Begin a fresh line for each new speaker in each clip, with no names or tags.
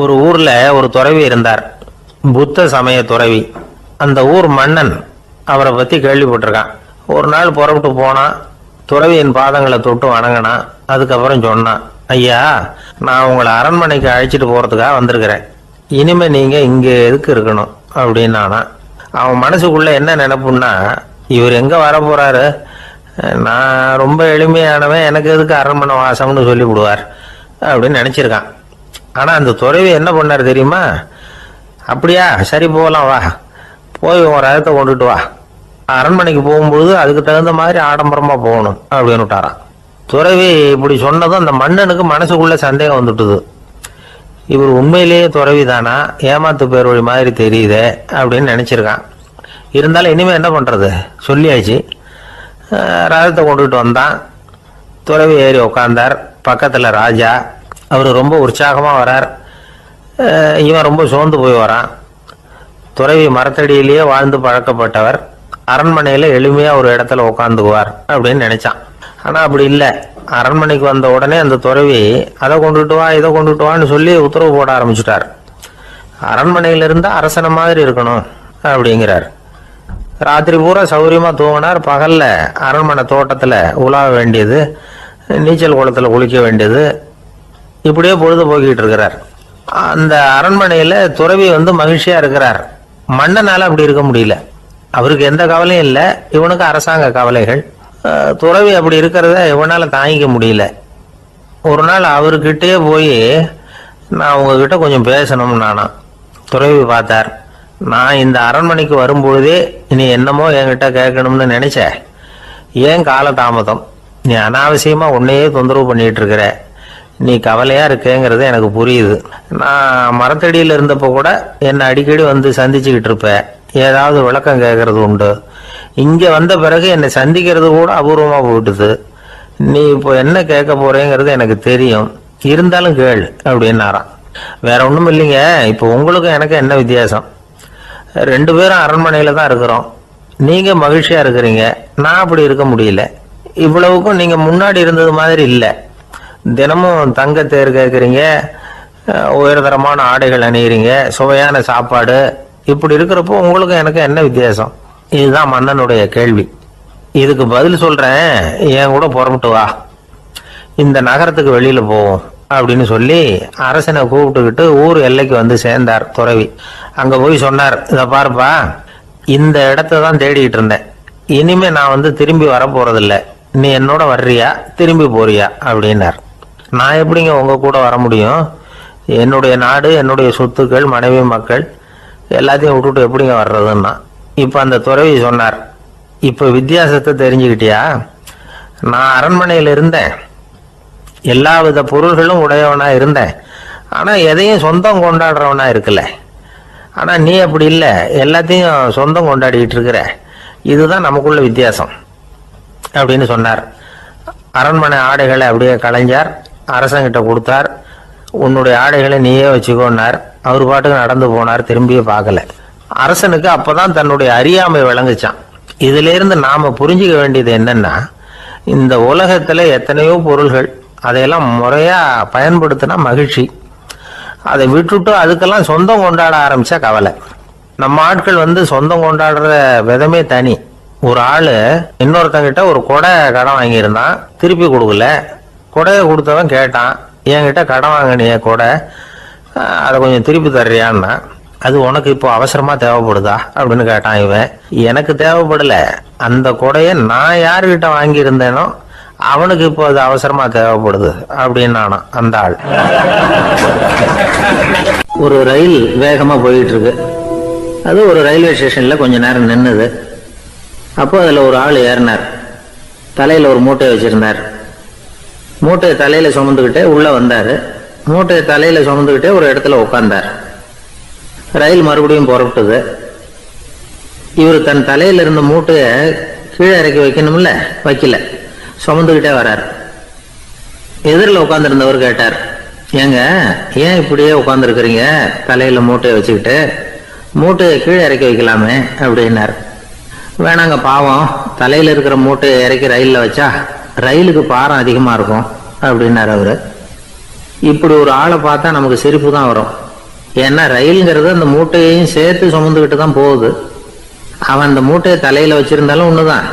ஒரு ஊர்ல ஒரு துறவி இருந்தார், புத்த சமய துறவி. அந்த ஊர் மன்னன் அவரை பத்தி கேள்விப்பட்டிருக்கான். ஒரு நாள் புறப்பட்டு போனான், துறவியின் பாதங்களை தொட்டு வணங்கினான். அதுக்கப்புறம் சொன்னான், ஐயா, நான் உங்களை அரண்மனைக்கு அழைச்சிட்டு போறதுக்காக வந்திருக்கிறேன். இனிமே நீங்க இங்க எதுக்கு இருக்கணும் அப்படின்னானா. அவன் மனசுக்குள்ள என்ன நினைப்புன்னா, இவர் எங்க வர போறாரு, நான் ரொம்ப எளிமையானவன், எனக்கு எதுக்கு அரண்மனை வாசம்னு சொல்லி விடுவார் அப்படின்னு நினைச்சிருக்கான். ஆனா அந்த துறவி என்ன பண்ணார் தெரியுமா? அப்படியா, சரி போகலாம், வா, போய் உன் ரதத்தை கொண்டுட்டு வா, அரண்மனைக்கு போகும்பொழுது அதுக்கு தகுந்த மாதிரி ஆடம்பரமா போகணும் அப்படின்னு விட்டாரான். துறவி இப்படி சொன்னதும் அந்த மன்னனுக்கு மனசுக்குள்ள சந்தேகம் வந்துட்டுது. இவர் உண்மையிலேயே துறவி தானா, ஏமாத்து பேர் வழி மாதிரி தெரியுதே அப்படின்னு நினைச்சிருக்கான். இருந்தாலும் இனிமே என்ன பண்றது, சொல்லியாச்சு. ரதத்தை கொண்டுகிட்டு வந்தான். துறவி ஏறி உக்காந்தார். பக்கத்துல ராஜா. அவர் ரொம்ப உற்சாகமா வரார். இவன் ரொம்ப சோர்ந்து போய் வரான். துறவி மரத்தடியிலேயே வாழ்ந்து பழக்கப்பட்டவர், அரண்மனையில எளிமையா ஒரு இடத்துல உட்காந்துக்குவார் அப்படின்னு நினைச்சான். ஆனா அப்படி இல்லை. அரண்மனைக்கு வந்த உடனே அந்த துறவி அதை கொண்டுட்டு வா, இதை கொண்டுட்டு வான்னு சொல்லி உத்தரவு போட ஆரம்பிச்சுட்டார். அரண்மனையில இருந்தா அரசனை மாதிரி இருக்கணும் அப்படிங்கிறார். ராத்திரி பூரா சௌரியமா தூங்கினார். பகல்ல அரண்மனை தோட்டத்துல உலாவ வேண்டியது, நீச்சல் குளத்துல குளிக்க வேண்டியது, இப்படியே பொழுது போக்கிட்டு இருக்கிறார். அந்த அரண்மனையில துறவி மகிழ்ச்சியா இருக்கிறார். மன்னனால அப்படி இருக்க முடியல. அவருக்கு எந்த கவலையும் இல்லை, இவனுக்கு அரசாங்க கவலைகள். துறவி அப்படி இருக்கிறத இவனால தாங்கிக்க முடியல. ஒரு நாள் அவர்கிட்டயே போய், நான் உங்ககிட்ட கொஞ்சம் பேசணும் நானா. துறவி பார்த்தார். நான் இந்த அரண்மனைக்கு வரும்பொழுதே நீ என்னமோ என்கிட்ட கேட்கணும்னு நினைச்ச, ஏன் கால தாமதம்? நீ அனாவசியமா உன்னையே தொந்தரவு பண்ணிட்டு இருக்கிற, நீ கவலையா இருக்கேங்கிறது எனக்கு புரியுது. நான் மரத்தடியில் இருந்தப்போ கூட என்னை அடிக்கடி சந்திச்சுக்கிட்டு இருப்ப, ஏதாவது விளக்கம் கேட்கறது உண்டு. இங்க வந்த பிறகு என்னை சந்திக்கிறது கூட அபூர்வமா போயிட்டுது. நீ இப்போ என்ன கேட்க போறேங்கிறது எனக்கு தெரியும், இருந்தாலும் கேள் அப்படின்னாராம். வேற ஒண்ணும் இல்லைங்க, இப்போ உங்களுக்கும் எனக்கு என்ன வித்தியாசம்? 2 பேரும் அரண்மனையில தான் இருக்கிறோம். நீங்க மகிழ்ச்சியா இருக்கிறீங்க, நான் அப்படி இருக்க முடியல. இவ்வளவுக்கும் நீங்க முன்னாடி இருந்தது மாதிரி இல்லை. தினமும் தங்க தேர் கேட்குறீங்க, உயர்தரமான ஆடைகள் அணிகிறீங்க, சுவையான சாப்பாடு. இப்படி இருக்கிறப்போ உங்களுக்கு எனக்கு என்ன வித்தியாசம்? இதுதான் மன்னனுடைய கேள்வி. இதுக்கு பதில் சொல்றேன், என் கூட புறப்பட்டு வா, இந்த நகரத்துக்கு வெளியில போவோம் அப்படின்னு சொல்லி அரசனை கூப்பிட்டுக்கிட்டு ஊர் எல்லைக்கு சேர்ந்தார் துறவி. அங்க போய் சொன்னார், இதை பாருப்பா, இந்த இடத்த தான் தேடிக்கிட்டு இருந்தேன். இனிமே நான் திரும்பி வர போறதில்ல. நீ என்னோட வர்றியா, திரும்பி போறியா அப்படின்னார். நான் எப்படிங்க உங்க கூட வர முடியும்? என்னுடைய நாடு, என்னுடைய சொத்துக்கள், மனைவி, மக்கள் எல்லாத்தையும் விட்டுட்டு எப்படிங்க வர்றதுன்னா. இப்ப அந்த துறவி சொன்னார், இப்ப வித்தியாசத்தை தெரிஞ்சுக்கிட்டியா? நான் அரண்மனையில இருந்தேன், எல்லா வித பொருள்களும் உடையவனா இருந்தேன், ஆனா எதையும் சொந்தம் கொண்டாடுறவனா இருக்கல. ஆனா நீ அப்படி இல்லை, எல்லாத்தையும் சொந்தம் கொண்டாடிக்கிட்டு இருக்கிற. இதுதான் நமக்குள்ள வித்தியாசம் அப்படின்னு சொன்னார். அரண்மனை ஆடைகளை அப்படியே கலைஞர் அரசங்கிட்ட கொடுத்தார். உன்னுடைய ஆடைகளை நீயே வச்சுக்கோன்னார். அவர் பாட்டுக்கு நடந்து போனார், திரும்பியே பார்க்கல. அரசனுக்கு அப்பதான் தன்னுடைய அறியாமை விளங்குச்சான். இதுல இருந்து நாம புரிஞ்சுக்க வேண்டியது என்னன்னா, இந்த உலகத்துல எத்தனையோ பொருள்கள், அதையெல்லாம் முறையா பயன்படுத்தினா மகிழ்ச்சி. அதை விட்டுட்டு அதுக்கெல்லாம் சொந்தம் கொண்டாட ஆரம்பிச்சா கவலை. நம்ம ஆட்கள் சொந்தம் கொண்டாடுற விதமே தனி. ஒரு ஆளு இன்னொருத்தங்கிட்ட ஒரு கொடை கடன் வாங்கியிருந்தான், திருப்பி கொடுக்கல. கொடையை கொடுத்தவன் கேட்டான், என்கிட்ட கடன் வாங்கினிய கொடை, அதை கொஞ்சம் திருப்பி தர்றியான்னா. அது உனக்கு இப்போ அவசரமா தேவைப்படுதா அப்படின்னு கேட்டான் இவன். எனக்கு தேவைப்படல, அந்த கொடையை நான் யாருகிட்ட வாங்கியிருந்தேனோ அவனுக்கு இப்போ அது அவசரமா தேவைப்படுது அப்படின்னானா அந்த ஆள். ஒரு ரயில் வேகமா போயிட்டு இருக்கு. அது ஒரு ரயில்வே ஸ்டேஷன்ல கொஞ்ச நேரம் நின்னுது. அப்போ அதுல ஒரு ஆள் ஏறினார். தலையில ஒரு மூட்டையை வச்சிருந்தார். மூட்டையை தலையில சுமந்துக்கிட்டே உள்ள வந்தாரு. மூட்டையை தலையில சுமந்துக்கிட்டே ஒரு இடத்துல உட்கார்ந்தார். ரயில் மறுபடியும் புறப்பட்டது. இவர் தன் தலையில இருந்த மூட்டையை கீழே இறக்கி வைக்கணும்ல, வைக்கல, சுமந்துக்கிட்டே வர்றார். எதிரில் உட்கார்ந்துருந்தவர் கேட்டார், ஏங்க ஏன் இப்படியே உட்கார்ந்துருக்கிறீங்க தலையில மூட்டையை வச்சுக்கிட்டு? மூட்டையை கீழே இறக்கி வைக்கலாமே அப்படின்னார். வேணாங்க, பாவம், தலையில இருக்கிற மூட்டையை இறக்கி ரயில்ல வச்சா ரயிலுக்கு பாரம் அதிகமா இருக்கும் அப்படின்னார் அவரு. இப்படி ஒரு ஆளை பார்த்தா நமக்கு சிரிப்பு தான் வரும். ஏன்னா ரயிலுங்கிறது அந்த மூட்டையையும் சேர்த்து சுமந்துக்கிட்டு தான் போகுது. அவன் அந்த மூட்டையை தலையில வச்சிருந்தாலும் ஒண்ணுதான்,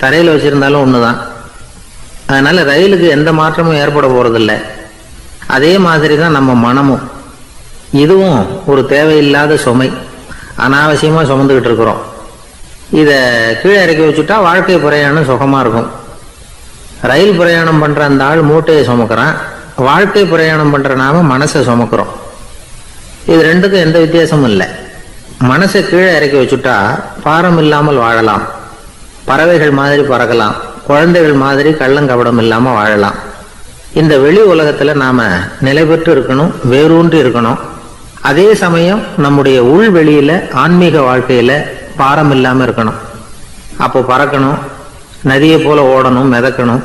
தரையில வச்சிருந்தாலும் ஒண்ணுதான். அதனால ரயிலுக்கு எந்த மாற்றமும் ஏற்பட போறதில்லை. அதே மாதிரி தான் நம்ம மனமும். இதுவும் ஒரு தேவையில்லாத சுமை, அனாவசியமா சுமந்துக்கிட்டு இருக்கிறோம். இதை கீழே இறக்கி வச்சுட்டா வாழ்க்கை பிரயாணம் சுகமா இருக்கும். ரயில் பிரயாணம் பண்ற அந்த ஆள் மூட்டையை சுமக்கிறான், வாழ்க்கை பிரயாணம் பண்ற நாம மனசை சுமக்கிறோம். இது ரெண்டுக்கும் எந்த வித்தியாசமும் இல்லை. மனசை கீழே இறக்கி வச்சுட்டா பாரம் இல்லாமல் வாழலாம், பறவைகள் மாதிரி பறக்கலாம், குழந்தைகள் மாதிரி கள்ளங்கபடம் இல்லாம வாழலாம். இந்த வெளி உலகத்துல நாம நிலை பெற்று இருக்கணும், வேரூன்றி இருக்கணும். அதே சமயம் நம்முடைய உள் வெளியில ஆன்மீக வாழ்க்கையில பாரம் இல்லாம இருக்கணும். அப்போ பறக்கணும், நதியை போல ஓடணும், மிதக்கணும்.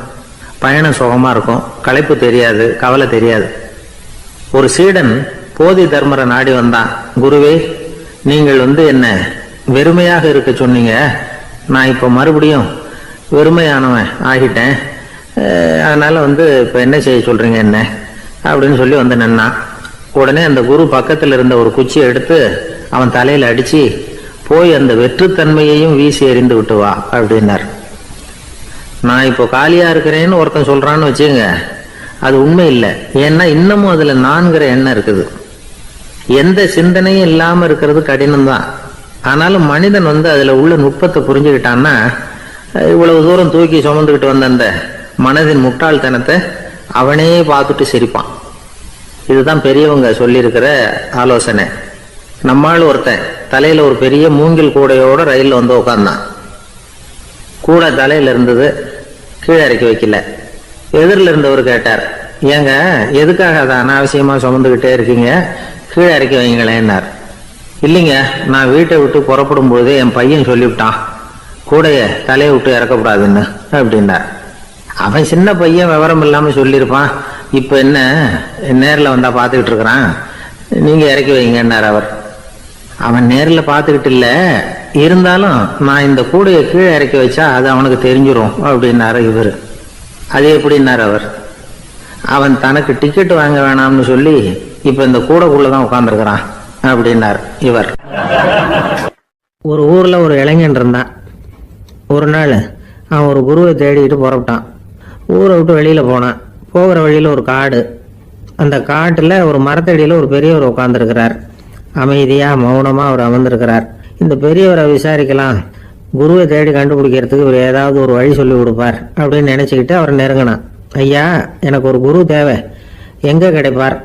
பயணம் சுகமா இருக்கும், களைப்பு தெரியாது, கவலை தெரியாது. ஒரு சீடன் போதி தர்மரை நாடி வந்தான். குருவே, நீங்கள் என்ன வெறுமையாக இருக்க சொன்னீங்க, நான் இப்போ மறுபடியும் வெறுமையானவன் ஆகிட்டேன், அதனால இப்போ என்ன செய்ய சொல்றீங்க என்ன அப்படின்னு சொல்லி நின்னான். உடனே அந்த குரு பக்கத்தில் இருந்த ஒரு குச்சியை எடுத்து அவன் தலையில அடிச்சு, போய் அந்த வெற்றுத்தன்மையையும் வீசி எறிந்து விட்டு வா அப்படின்னார். நான் இப்போ காலியா இருக்கிறேன்னு ஒருத்தன் சொல்றான்னு வச்சுங்க, அது உண்மை இல்லை. ஏன்னா இன்னமும் அதுல நான்கிற எண்ணம் இருக்குது. எந்த சிந்தனையும் இல்லாம இருக்கிறது கடினம்தான். ஆனாலும் மனிதன் அதுல உள்ள நுட்பத்தை புரிஞ்சுக்கிட்டான்னா இவ்வளவு தூரம் தூக்கி சுமந்துக்கிட்டு வந்த அந்த மனதின் முட்டாள்தனத்தை அவனே பார்த்துட்டு சிரிப்பான். இதுதான் பெரியவங்க சொல்லியிருக்கிற ஆலோசனை. நம்மால் ஒருத்தன் தலையில ஒரு பெரிய மூங்கில் கூடையோட ரயில்ல உட்கார்ந்தான். கூடை தலையில இருந்தது, கீழே இறக்கி வைக்கல. எதிரில் இருந்தவர் கேட்டார், ஏங்க எதுக்காக அதை அனாவசியமா சுமந்துக்கிட்டே இருக்கீங்க, கீழே இறக்கி வைங்களேன்னார். இல்லைங்க, நான் வீட்டை விட்டு புறப்படும் போதே என் பையன் சொல்லிவிட்டான் கூடைய தலையை விட்டு இறக்கக்கூடாதுன்னு அப்படின்னார். அவன் சின்ன பையன், விவரம் இல்லாம சொல்லியிருப்பான். இப்ப என்ன நேரில் வந்தா பார்த்துக்கிட்டு இருக்கிறான், நீங்க இறக்கி வைங்கன்னார் அவர். அவன் நேரில் பார்த்துக்கிட்டு இல்லை, இருந்தாலும் நான் இந்த கூடையை கீழே இறக்கி வச்சா அது அவனுக்கு தெரிஞ்சிடும் அப்படின்னாரு இவர். அது எப்படின்னார் அவர். அவன் தனக்கு டிக்கெட் வாங்க வேணாம்னு சொல்லி இப்ப இந்த கூடைக்குள்ளதான் உட்கார்ந்துருக்கிறான் அப்படின்னார் இவர். ஒரு ஊர்ல ஒரு இளைஞன் இருந்தான். ஒரு நாள் அவன் ஒரு குருவை தேடிட்டு புறப்பட்டான். ஊரை விட்டு வெளியில போனான். போகிற வழியில ஒரு காடு. அந்த காட்டுல ஒரு மரத்தடியில ஒரு பெரியவர் உட்கார்ந்துருக்கிறார். அமைதியா மௌனமா அவர் அமர்ந்திருக்கிறார். இந்த பெரியவரை விசாரிக்கலாம், குருவை தேடி கண்டுபிடிக்கிறதுக்கு இவர் ஏதாவது ஒரு வழி சொல்லி கொடுப்பார் அப்படின்னு நினைச்சுக்கிட்டு அவர் நெருங்கினான். ஐயா, எனக்கு ஒரு குரு தேவை, எங்க கிடைப்பார்,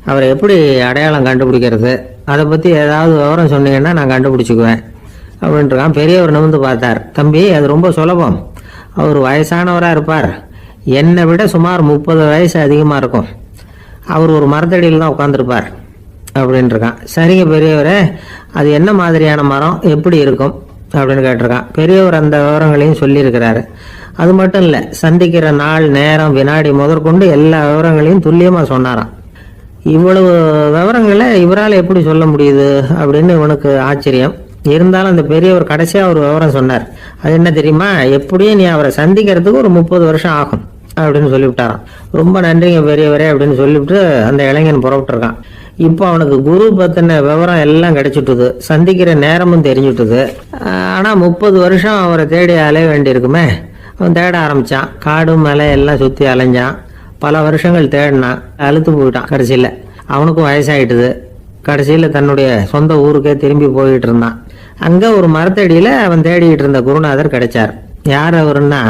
அவரை எப்படி அடையாளம் கண்டுபிடிக்கிறது, அதை பத்தி ஏதாவது விவரம் சொன்னீங்கன்னா நான் கண்டுபிடிச்சுக்குவேன் அப்படின்றான். பெரியவர் நிமிர்ந்து பார்த்தார். தம்பி, அது ரொம்ப சுலபம். அவர் வயசானவரா இருப்பார், என்னை விட சுமார் 30 வயசு அதிகமா இருக்கும். அவர் ஒரு மரத்தடியில் தான் உட்காந்துருப்பார் அப்படின்ட்டுருக்கான். சரிங்க பெரியவரே, அது என்ன மாதிரியான மரம், எப்படி இருக்கும் அப்படின்னு கேட்டிருக்கான். பெரியவர் அந்த விவரங்களையும் சொல்லியிருக்கிறாரு. அது மட்டும் இல்லை, சந்திக்கிற நாள், நேரம், வினாடி முதற்கொண்டு எல்லா விவரங்களையும் துல்லியமா சொன்னாராம். இவ்வளவு விவரங்களை இவரால் எப்படி சொல்ல முடியுது அப்படின்னு இவனுக்கு ஆச்சரியம். இருந்தாலும் அந்த பெரியவர் கடைசியா ஒரு விவரம் சொன்னார். அது என்ன தெரியுமா, எப்படியும் நீ அவரை சந்திக்கிறதுக்கு ஒரு 30 வருஷம் ஆகும் அப்படின்னு சொல்லிவிட்டாராம். ரொம்ப நன்றிங்க பெரியவரே அப்படின்னு சொல்லிவிட்டு அந்த இளைஞன் புறப்பட்டுருக்கான். இப்போ அவனுக்கு குரு பத்தின விவரம் எல்லாம் கிடைச்சிட்டுது, சந்திக்கிற நேரமும் தெரிஞ்சுட்டுது. ஆனா 30 வருஷம் அவரை தேடி அலைய வேண்டியிருக்குமே. அவன் தேட ஆரம்பிச்சான். காடு மலை எல்லாம் சுத்தி அலைஞ்சான். பல வருஷங்கள் தேடினான், அழுத்து போயிட்டான். கடைசியில அவனுக்கும் வயசாயிட்டுது. கடைசியில தன்னுடைய சொந்த ஊருக்கே திரும்பி போயிட்டு இருந்தான். அங்க ஒரு மரத்தடியில அவன் தேடிக்கிட்டு இருந்த குருநாதர் கிடைச்சார். யார் அவருன்னா,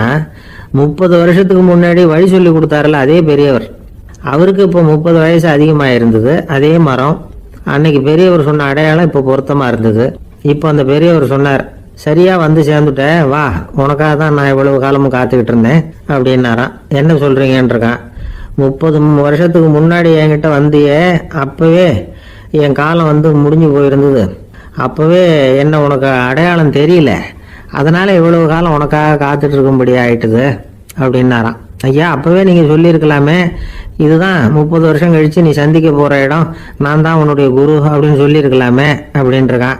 30 வருஷத்துக்கு முன்னாடி வழி சொல்லி கொடுத்தாருல அதே பெரியவர். அவருக்கு இப்போ 30 வயசு அதிகமாக இருந்தது. அதே மரம், அன்னைக்கு பெரியவர் சொன்ன அடையாளம் இப்போ பொருத்தமா இருந்தது. இப்போ அந்த பெரியவர் சொன்னார், சரியா வந்து சேர்ந்துட்ட, வா, உனக்காக தான் நான் இவ்வளவு காலமும் காத்துக்கிட்டு இருந்தேன் அப்படின்னாராம். என்ன சொல்றீங்கன்னு இருக்கான். 30 வருஷத்துக்கு முன்னாடி என்கிட்ட வந்தியே, அப்பவே என் காலம் முடிஞ்சு போயிருந்தது. அப்பவே என்ன உனக்கு அடையாளம் தெரியல, அதனால இவ்வளவு காலம் உனக்காக காத்துட்டு இருக்கும்படி ஆயிட்டுது அப்படின்னாராம். ஐயா, அப்பவே நீங்க சொல்லியிருக்கலாமே, இதுதான் 30 வருஷம் கழிச்சு நீ சந்திக்க போற இடம், நான் தான் உன்னுடைய குரு அப்படின்னு சொல்லியிருக்கலாமே அப்படின்ட்டுருக்கான்.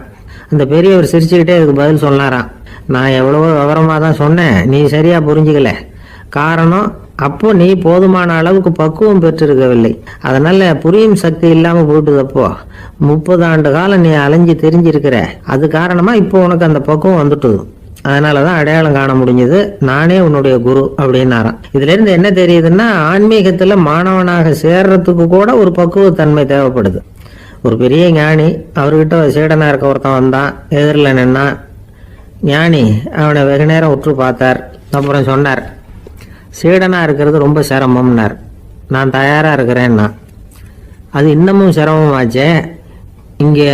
அந்த பெரியவர் சிரிச்சுக்கிட்டே அதுக்கு பதில் சொன்னாராம். நான் எவ்வளவோ விவரமா தான் சொன்னேன், நீ சரியா புரிஞ்சுக்கல. காரணம், அப்போ நீ போதுமான அளவுக்கு பக்குவம் பெற்றிருக்கவில்லை. அதனால புரியும் சக்தி இல்லாம போயிட்டுதப்போ 30 ஆண்டு காலம் நீ அலைஞ்சு தெரிஞ்சிருக்கிற. அது காரணமா இப்போ உனக்கு அந்த பக்குவம் வந்துட்டுது. அதனாலதான் அடையாளம் காண முடிஞ்சது. நானே உன்னுடைய குரு அப்படின்னாராம். இதுல இருந்து என்ன தெரியுதுன்னா, ஆன்மீகத்துல மாணவனாக சேர்றதுக்கு கூட ஒரு பக்குவத்தன்மை தேவைப்படுது. ஒரு பெரிய ஞானி, அவர்கிட்ட சீடனா இருக்க ஒருத்தன் வந்தான், எதிரில் நின்னா. ஞானி அவனை வெகு நேரம் உற்று பார்த்தார். அப்புறம் சொன்னார், சீடனா இருக்கிறது ரொம்ப சிரமம்னார். நான் தயாரா இருக்கிறேன்னா. அது இன்னமும் சிரமமாச்சே, இங்கே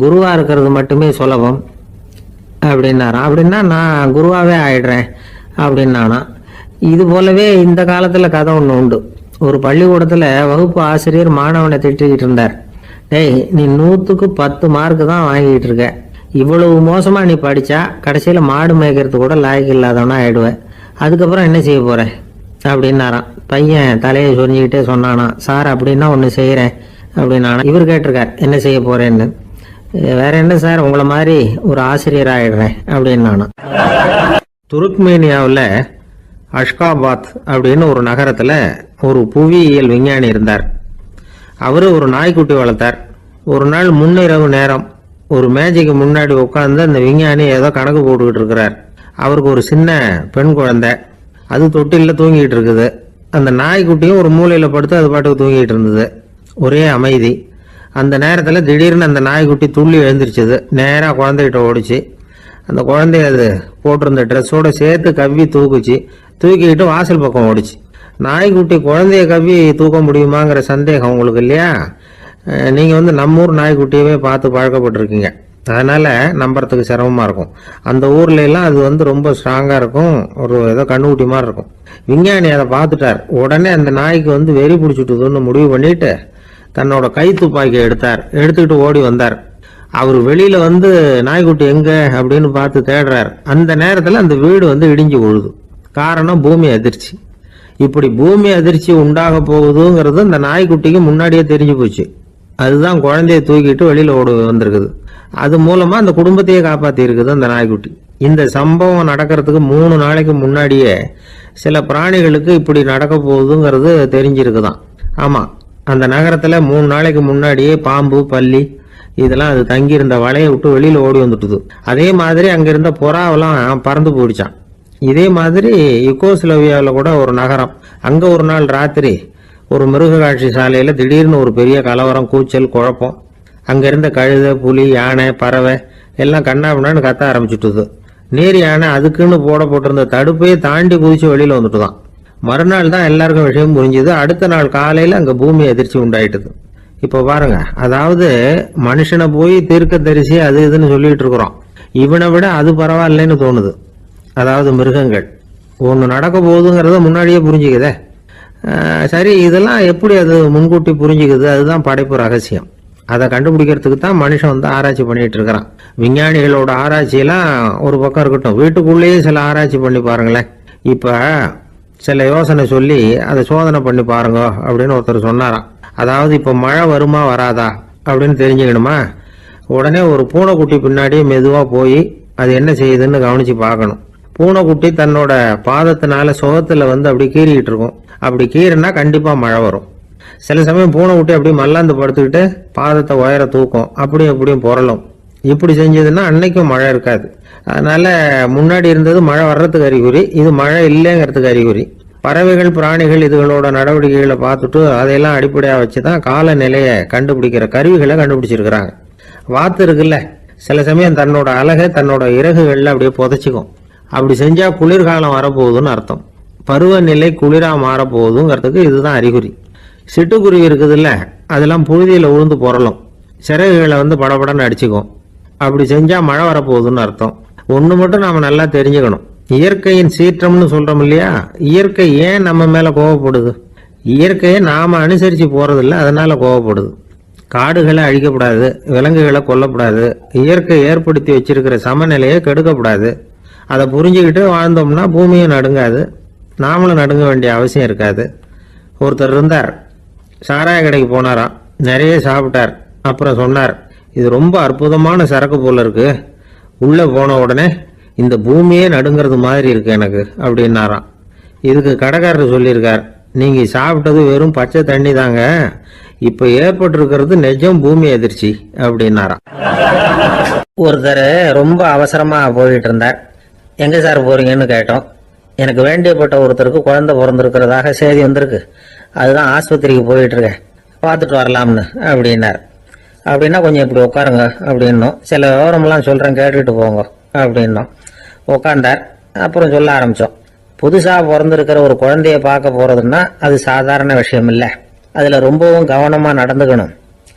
குருவா இருக்கிறது மட்டுமே சுலபம் அப்படின்னாராம். அப்படின்னா நான் குருவாவே ஆயிடுறேன் அப்படின்னானா. இது போலவே இந்த காலத்துல கதை ஒன்று உண்டு. ஒரு பள்ளிக்கூடத்துல வகுப்பு ஆசிரியர் மாணவனை திட்டிக்கிட்டு இருந்தார். டேய், நீ 100க்கு 10 மார்க்கு தான் வாங்கிட்டு இருக்க. இவ்வளவு மோசமா நீ படிச்சா கடைசியில மாடு மேய்க்கிறது கூட லாய்க்கு இல்லாதவனா ஆயிடுவேன். அதுக்கப்புறம் என்ன செய்ய போற அப்படின்னாராம். பையன் தலையை சொரிஞ்சுக்கிட்டே சொன்னானா, சார் அப்படின்னா ஒன்று செய்கிறேன் அப்படின்னானா. இவர் கேட்டிருக்கார், என்ன செய்ய போறேன்னு. வேற என்ன சார், உங்களை மாதிரி ஒரு ஆசிரியர் ஆயிடுறேன் அப்படின்னானா. துருக்மேனியாவில் அஷ்காபாத் அப்படின்னு ஒரு நகரத்தில் ஒரு புவியியல் விஞ்ஞானி இருந்தார். அவரு ஒரு நாய்க்குட்டி வளர்த்தார். ஒரு நாள் முன்னிரவு நேரம் ஒரு மேஜைக்கு முன்னாடி உட்காந்து அந்த விஞ்ஞானி ஏதோ கணக்கு போட்டுக்கிட்டு இருக்கிறார். அவருக்கு ஒரு சின்ன பெண் குழந்தை, அது தொட்டில தூங்கிட்டு இருக்குது. அந்த நாய்க்குட்டியும் ஒரு மூலையில படுத்து அது பாட்டுக்கு தூங்கிட்டு இருந்தது. ஒரே அமைதி. அந்த நேரத்தில் திடீர்னு அந்த நாய்க்குட்டி துள்ளி எழுந்திருச்சது. நேராக குழந்தைகிட்ட ஓடிச்சு. அந்த குழந்தைய அது போட்டிருந்த ட்ரெஸ்ஸோட சேர்த்து கவ்வி தூக்குச்சு. தூக்கிக்கிட்டு வாசல் பக்கம் ஓடிச்சு. நாய்க்குட்டி குழந்தைய கவ்வி தூக்க முடியுமாங்கிற சந்தேகம் உங்களுக்கு இல்லையா? நீங்க நம்ம ஊர் நாய்க்குட்டியவே பார்த்து பழக்கப்பட்டிருக்கீங்க. அதனால நம்புறதுக்கு சிரமமா இருக்கும். அந்த ஊர்ல எல்லாம் அது ரொம்ப ஸ்ட்ராங்கா இருக்கும். ஒரு ஏதோ கண்ணுக்குட்டி மாதிரி இருக்கும். விஞ்ஞானி அதை பார்த்துட்டார். உடனே அந்த நாய்க்கு வெறி பிடிச்சிட்டுதுன்னு முடிவு பண்ணிட்டு தன்னோட கை துப்பாக்கியை எடுத்துக்கிட்டு ஓடி வந்தார். அவர் வெளியில நாய்க்குட்டி எங்க அப்படின்னு பார்த்து தேடுறார். அந்த நேரத்துல அந்த வீடு இடிஞ்சு விழுது. காரணம் பூமி அதிர்ச்சி. இப்படி பூமி அதிர்ச்சி உண்டாக போகுதுங்கிறது அந்த நாய்க்குட்டிக்கு முன்னாடியே தெரிஞ்சு போச்சு. அதுதான் குழந்தைய தூக்கிட்டு வெளியில ஓடி வந்திருக்குது. அது மூலமா அந்த குடும்பத்தையே காப்பாத்தி இருக்குது அந்த நாய்க்குட்டி. இந்த சம்பவம் நடக்கிறதுக்கு 3 நாளைக்கு முன்னாடியே சில பிராணிகளுக்கு இப்படி நடக்க போகுதுங்கிறது தெரிஞ்சிருக்குதான். ஆமா, அந்த நகரத்துல 3 நாளைக்கு முன்னாடியே பாம்பு, பல்லி இதெல்லாம் அது தங்கியிருந்த வலையை விட்டு வெளியில ஓடி வந்துட்டுது. அதே மாதிரி அங்க இருந்த புறாவெல்லாம் பறந்து போயிடுச்சான். இதே மாதிரி யுகோஸ்லோவியாவில் கூட ஒரு நகரம், அங்க ஒரு நாள் ராத்திரி ஒரு மிருக காட்சி சாலையில திடீர்னு ஒரு பெரிய கலவரம், கூச்சல், குழப்பம். அங்க இருந்த கழுதை, புலி, யானை, பறவை எல்லாம் கண்ணாபின்னான்னு கத்த ஆரம்பிச்சுட்டுது. நீர் யானை அதுக்குன்னு போட்டிருந்த தடுப்பையே தாண்டி குதிச்சு வெளியில வந்துட்டுதான். மறுநாள் தான் எல்லாருக்கும் விஷயம் புரிஞ்சுது. அடுத்த நாள் காலையில அங்க பூமி அதிர்ச்சி உண்டாயிட்டுது. இப்ப பாருங்க, அதாவது மனுஷனை போய் தீர்க்க தரிசி அது இதுன்னு சொல்லிட்டு இருக்கிறோம். இவனை விட அது பரவாயில்லைன்னு தோணுது. அதாவது மிருகங்கள் ஒன்று நடக்க போகுதுங்கிறத முன்னாடியே புரிஞ்சுக்குதே. சரி, இதெல்லாம் எப்படி அது முன்கூட்டி புரிஞ்சுக்குது? அதுதான் படைப்பு ரகசியம். அதை கண்டுபிடிக்கிறதுக்கு தான் மனுஷன் ஆராய்ச்சி பண்ணிட்டு இருக்கிறான். விஞ்ஞானிகளோட ஆராய்ச்சியெல்லாம் ஒரு பக்கம் இருக்கட்டும், வீட்டுக்குள்ளேயே சில ஆராய்ச்சி பண்ணி பாருங்களேன். இப்ப சில யோசனை சொல்லி அதை சோதனை பண்ணி பாருங்க அப்படின்னு ஒருத்தர் சொன்னாராம். அதாவது இப்ப மழை வருமா வராதா அப்படின்னு தெரிஞ்சுக்கணுமா, உடனே ஒரு பூனைக்குட்டி பின்னாடி மெதுவா போய் அது என்ன செய்யுதுன்னு கவனிச்சு பார்க்கணும். பூனைக்குட்டி தன்னோட பாதத்தினால சுகத்துல அப்படி கீறிக்கிட்டு இருக்கும். அப்படி கீறினா கண்டிப்பா மழை வரும். சில சமயம் பூனைக்குட்டி அப்படி மல்லாந்து படுத்துக்கிட்டு பாதத்தை உயர தூக்கும், அப்படியும் புரளும். இப்படி செஞ்சதுன்னா அன்னைக்கும் மழை இருக்காது. அதனால முன்னாடி இருந்தது மழை வர்றதுக்கு அறிகுறி, இது மழை இல்லைங்கிறதுக்கு அறிகுறி. பறவைகள், பிராணிகள் இதுகளோட நடவடிக்கைகளை பார்த்துட்டு அதையெல்லாம் அடிப்படையாக வச்சுதான் காலநிலையை கண்டுபிடிக்கிற கருவிகளை கண்டுபிடிச்சிருக்கிறாங்க. வாத்து இருக்குல்ல, சில சமயம் தன்னோட அழகை தன்னோட இறகுகள்ல அப்படியே புதைச்சிக்கும். அப்படி செஞ்சா குளிர்காலம் வரப்போகுதுன்னு அர்த்தம். பருவநிலை குளிரா மாறப்போகுதுங்கிறதுக்கு இதுதான் அறிகுறி. சிட்டுக்குருவி இருக்குதுல்ல, அதெல்லாம் புழுதியில உழுந்து புரளும், சிறகுகளை படபடன்னு அடிச்சுக்கும். அப்படி செஞ்சா மழை வரப்போகுதுன்னு அர்த்தம். ஒண்ணு மட்டும் நாம நல்லா தெரிஞ்சுக்கணும், இயற்கையின் சீற்றம்னு சொல்றோம் இல்லையா, இயற்கை ஏன் நம்ம மேல கோவப்படுது? இயற்கையை நாம அனுசரிச்சு போறதில்ல, அதனால கோவப்படுது. காடுகளை அழிக்கப்படாது, விலங்குகளை கொல்லப்படாது, இயற்கை ஏற்படுத்தி வச்சிருக்கிற சமநிலையை கெடுக்கப்படாது. அதை புரிஞ்சுக்கிட்டு வாழ்ந்தோம்னா பூமியும் நடுங்காது, நாமளும் நடுங்க வேண்டிய அவசியம் இருக்காது. ஒருத்தர் இருந்தார், சாராய கடைக்கு போனாராம், நிறைய சாப்பிட்டார். அப்புறம் சொன்னார், இது ரொம்ப அற்புதமான சரக்கு போல இருக்கு. உள்ள போன உடனே இந்த பூமியே நடுங்கிறது மாதிரி இருக்கு எனக்கு அப்படின்னாராம். இதுக்கு கடைக்காரர் சொல்லியிருக்கார், நீங்க சாப்பிட்டது வெறும் பச்சை தண்ணி தாங்க, இப்ப ஏற்பட்டிருக்கிறது நிஜம் பூமி அதிர்ச்சி அப்படின்னாராம். ஒருத்தர் ரொம்ப அவசரமா போயிட்டு இருந்தார். எங்க சார் போறீங்கன்னு கேட்டோம். எனக்கு வேண்டியப்பட்ட ஒருத்தருக்கு குழந்தை பிறந்திருக்கிறதாக செய்தி வந்திருக்கு, அதுதான் ஆஸ்பத்திரிக்கு போயிட்டு இருக்கேன், பார்த்துட்டு வரலாம்னு அப்படின்னார். அப்படின்னா கொஞ்சம் இப்படி உட்காருங்க அப்படின்னோம். சில விவரம்லாம் சொல்றேன், கேட்டுட்டு போங்க அப்படின்னோம். உட்காந்தார். அப்புறம் சொல்ல ஆரம்பிச்சோம். புதுசாக பிறந்திருக்கிற ஒரு குழந்தைய பார்க்க போறதுன்னா அது சாதாரண விஷயம் இல்லை, அதில் ரொம்பவும் கவனமாக நடந்துக்கணும்.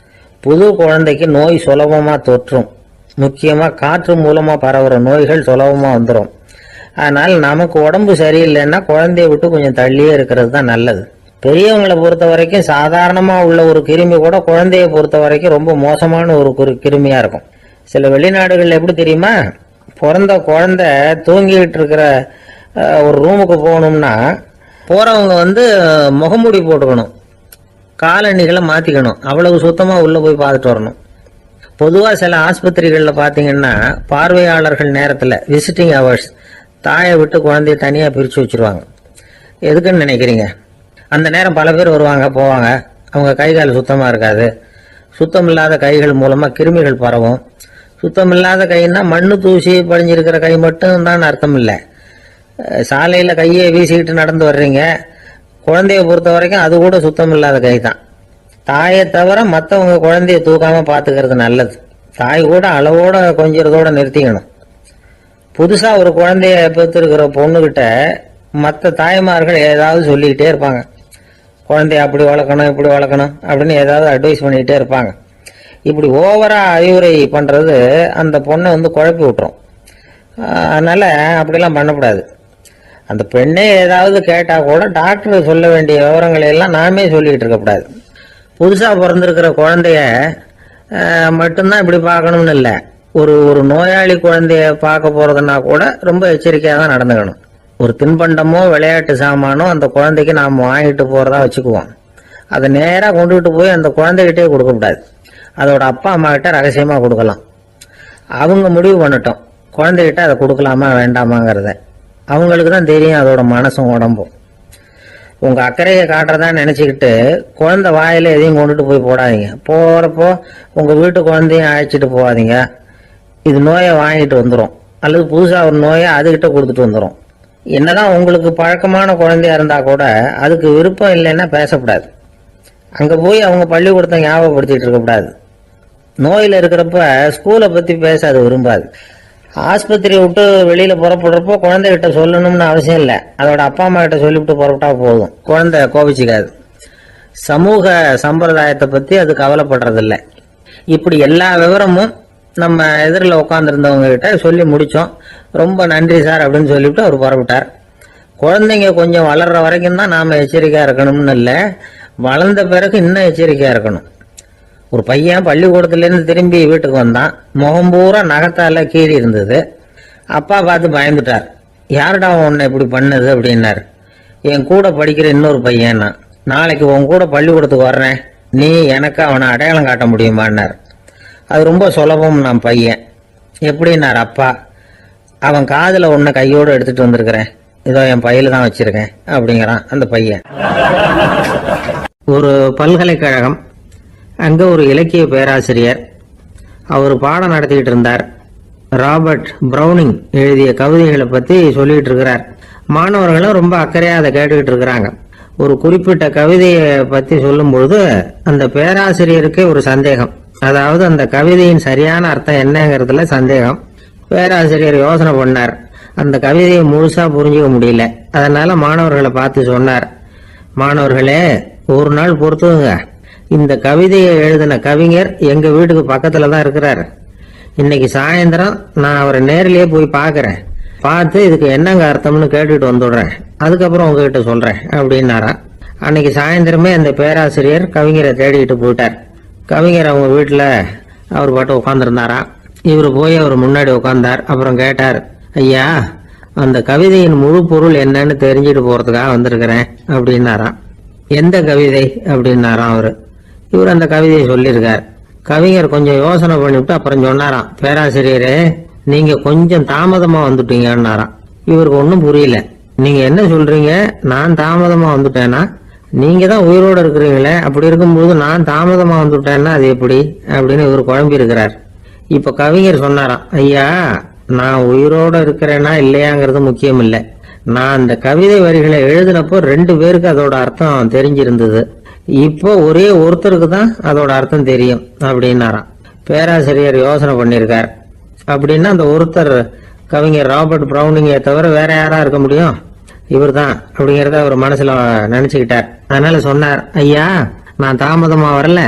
புது குழந்தைக்கு நோய் சுலபமாக தொற்றும், முக்கியமாக காற்று மூலமாக பரவுற நோய்கள் சுலபமாக வந்துடும். அதனால் நமக்கு உடம்பு சரியில்லைன்னா குழந்தைய விட்டு கொஞ்சம் தள்ளியே இருக்கிறது தான் நல்லது. பெரியவங்களை பொறுத்த வரைக்கும் சாதாரணமாக உள்ள ஒரு கிருமி கூட குழந்தைய பொறுத்த வரைக்கும் ரொம்ப மோசமான ஒரு கிருமியாக இருக்கும். சில வெளிநாடுகள் எப்படி தெரியுமா, பிறந்த குழந்தை தூங்கிட்டு இருக்கிற ஒரு ரூமுக்கு போகணும்னா போகிறவங்க முகமூடி போட்டுக்கணும், காலணிகளை மாற்றிக்கணும், அவ்வளவு சுத்தமாக உள்ளே போய் பார்த்துட்டு வரணும். பொதுவாக சில ஆஸ்பத்திரிகளில் பார்த்தீங்கன்னா பார்வையாளர்கள் நேரத்தில் விசிட்டிங் ஹவர்ஸ் தாயை விட்டு குழந்தைய தனியாக பிரித்து வச்சுருவாங்க. எதுக்குன்னு நினைக்கிறீங்க? அந்த நேரம் பல பேர் வருவாங்க போவாங்க, அவங்க கை கால் சுத்தமாக இருக்காது. சுத்தம் இல்லாத கைகள் மூலமாக கிருமிகள் பரவும். சுத்தம் இல்லாத கைன்னா மண்ணு தூசி படிஞ்சிருக்கிற கை மட்டும் தான் அர்த்தம் இல்லை. சாலையில் கையை வீசிக்கிட்டு நடந்து வர்றீங்க, குழந்தைய பொறுத்த வரைக்கும் அது கூட சுத்தம் இல்லாத கை தான். தாயை தவிர மற்றவங்க குழந்தைய தூக்காமல் பார்த்துக்கிறது நல்லது. தாய் கூட அளவோட கொஞ்சிறதோட நிறுத்திக்கணும். புதுசாக ஒரு குழந்தைய பெற்றிருக்கிற பொண்ணுகிட்ட மற்ற தாய்மார்கள் ஏதாவது சொல்லிக்கிட்டே இருப்பாங்க. குழந்தைய அப்படி வளர்க்கணும் இப்படி வளர்க்கணும் அப்படின்னு ஏதாவது அட்வைஸ் பண்ணிக்கிட்டே இருப்பாங்க. இப்படி ஓவரா அறிவுரை பண்ணுறது அந்த பொண்ணை குழப்பி விட்டுரும். அதனால் அப்படிலாம் பண்ணக்கூடாது. அந்த பெண்ணே ஏதாவது கேட்டால் கூட டாக்டர் சொல்ல வேண்டிய விவரங்களை எல்லாம் நாமே சொல்லிக்கிட்டு இருக்கக்கூடாது. புதுசாக பிறந்திருக்கிற குழந்தைய மட்டும்தான் இப்படி பார்க்கணும்னு இல்லை. ஒரு நோயாளி குழந்தைய பார்க்க போகிறதுனா கூட ரொம்ப எச்சரிக்கையாக தான் நடந்துக்கணும். ஒரு தின்பண்டமோ விளையாட்டு சாமானோ அந்த குழந்தைக்கு நாம் வாங்கிட்டு போகிறதா வச்சுக்குவோம். அதை நேராக கொண்டுகிட்டு போய் அந்த குழந்தைகிட்டே கொடுக்கக்கூடாது. அதோட அப்பா அம்மா கிட்ட ரகசியமாக கொடுக்கலாம். அவங்க முடிவு பண்ணட்டும் குழந்தைகிட்ட அதை கொடுக்கலாமா வேண்டாமாங்கிறத. அவங்களுக்கு தான் தெரியும் அதோட மனசும் உடம்பும். உங்கள் அக்கறையை காட்டுறதா நினச்சிக்கிட்டு குழந்தை வாயில் எதையும் கொண்டுட்டு போய் போடாதீங்க. போகிறப்போ உங்கள் வீட்டு குழந்தையும் அழைச்சிட்டு போகாதீங்க. இது நோயை வாங்கிட்டு வந்துடும், அல்லது புதுசாக ஒரு நோயை அதுகிட்ட கொடுத்துட்டு வந்துடும். என்னதான் உங்களுக்கு பழக்கமான குழந்தையா இருந்தால் கூட அதுக்கு விருப்பம் இல்லைன்னா பேசக்கூடாது. அங்கே போய் அவங்க பள்ளிக்கூடத்தை ஞாபகப்படுத்திட்டு இருக்கக்கூடாது. நோயில் இருக்கிறப்ப ஸ்கூலை பற்றி பேச அது விரும்பாது. ஆஸ்பத்திரியை விட்டு வெளியில் புறப்படுறப்போ குழந்தைகிட்ட சொல்லணும்னு அவசியம் இல்லை, அதோட அப்பா அம்மா கிட்ட சொல்லிவிட்டு புறப்பட்டா போதும், குழந்தை கோபிச்சிக்காது. சமூக சம்பிரதாயத்தை பற்றி அது கவலைப்படுறதில்லை. இப்படி எல்லா விவரமும் நம்ம எதிரில் உட்காந்துருந்தவங்க கிட்ட சொல்லி முடித்தோம். ரொம்ப நன்றி சார் அப்படின்னு சொல்லிவிட்டு அவர் புறப்பட்டார். குழந்தைங்க கொஞ்சம் வளர்கிற வரைக்கும் தான் நாம் எச்சரிக்கையாக இருக்கணும்னு இல்லை, வளர்ந்த பிறகு இன்னும் எச்சரிக்கையாக இருக்கணும். ஒரு பையன் பள்ளிக்கூடத்துலேருந்து திரும்பி வீட்டுக்கு வந்தான். முகம் பூரா நகத்தால கீறி இருந்தது. அப்பா பார்த்து பயந்துட்டார். யாருடா உன்னை இப்படி பண்ணுது அப்படின்னார். என் கூட படிக்கிற இன்னொரு பையன். நாளைக்கு உன் கூட பள்ளிக்கூடத்துக்கு வர்றேன், நீ எனக்கு அவனை அடையாளம் காட்ட முடியுமான்னார். அது ரொம்ப சுலபம் நான் பையன். எப்படின்னார் அப்பா. அவன் காதில் ஒன்று கையோடு எடுத்துகிட்டு வந்திருக்கிறேன், இதோ என் பையில தான் வச்சிருக்கேன் அப்படிங்கிறான் அந்த பையன். ஒரு பல்கலைக்கழகம், அங்கே ஒரு இலக்கிய பேராசிரியர், அவர் பாடம் நடத்திக்கிட்டு இருந்தார். ராபர்ட் பிரௌனிங் எழுதிய கவிதைகளை பற்றி சொல்லிகிட்டு இருக்கிறார். மாணவர்களும் ரொம்ப அக்கறையாக அதை கேட்டுக்கிட்டு இருக்கிறாங்க. ஒரு குறிப்பிட்ட கவிதையை பற்றி சொல்லும்பொழுது அந்த பேராசிரியருக்கே ஒரு சந்தேகம். அதாவது அந்த கவிதையின் சரியான அர்த்தம் என்னங்கிறதுல சந்தேகம். பேராசிரியர் யோசனை பண்ணார். அந்த கவிதையை முழுசாக புரிஞ்சுக்க முடியல. அதனால மாணவர்களை பார்த்து சொன்னார், மாணவர்களே ஒரு நாள் பொறுத்துங்க, இந்த கவிதையை எழுதின கவிஞர் எங்க வீட்டுக்கு பக்கத்துல தான் இருக்கிறார். இன்னைக்கு சாயந்தரம் நான் அவரை நேரிலேயே போய் பார்க்கறேன், பார்த்து இதுக்கு என்னங்க அர்த்தம்னு கேட்டுட்டு வந்துடுறேன், அதுக்கப்புறம் உங்ககிட்ட சொல்றேன் அப்படின்னாராம். அன்னைக்கு சாயந்தரமே அந்த பேராசிரியர் கவிஞரை தேடிட்டு போயிட்டார். கவிஞர் அவங்க வீட்டுல அவர் பாட்டு உட்காந்துருந்தாராம். இவர் போய் அவர் முன்னாடி உட்கார்ந்தார். அப்புறம் கேட்டார், ஐயா அந்த கவிதையின் முழு பொருள் என்னன்னு தெரிஞ்சுட்டு போறதுக்காக வந்திருக்கிறேன் அப்படின்னாராம். எந்த கவிதை அப்படின்னாராம் அவரு. இவர் அந்த கவிதையை சொல்லியிருக்கார். கவிஞர் கொஞ்சம் யோசனை பண்ணிவிட்டு அப்புறம் சொன்னாராம், பேராசிரியரே நீங்க கொஞ்சம் தாமதமா வந்துட்டீங்கன்னாராம். இவருக்கு ஒன்றும் புரியல. நீங்க என்ன சொல்றீங்க? நான் தாமதமா வந்துட்டேனா? நீங்க தான் உயிரோட இருக்கிறீங்களே, அப்படி இருக்கும்போது நான் தாமதமா வந்துட்டேன்னா அது எப்படி அப்படின்னு இவர் குழம்பி இருக்கிறார். இப்ப கவிஞர் சொன்னாராம், ஐயா நான் உயிரோட இருக்கிறேனா இல்லையாங்கிறது முக்கியம் இல்லை, நான் அந்த கவிதை வரிகளை எழுதினப்போ 2 பேருக்கு அதோட அர்த்தம் தெரிஞ்சிருந்தது, இப்போ ஒரே ஒருத்தருக்கு தான் அதோட அர்த்தம் தெரியும் அப்படின்னாராம். பேராசிரியர் யோசனை பண்ணியிருக்கார். அப்படின்னா அந்த ஒருத்தர் கவிஞர் ராபர்ட் பிரவுனிங்கை தவிர வேற யாரா இருக்க முடியும்? இவர் தான் அப்படிங்கிறத அவர் மனசுல நினைச்சுக்கிட்டார். அதனால சொன்னார், ஐயா நான் தாமதமா வரல,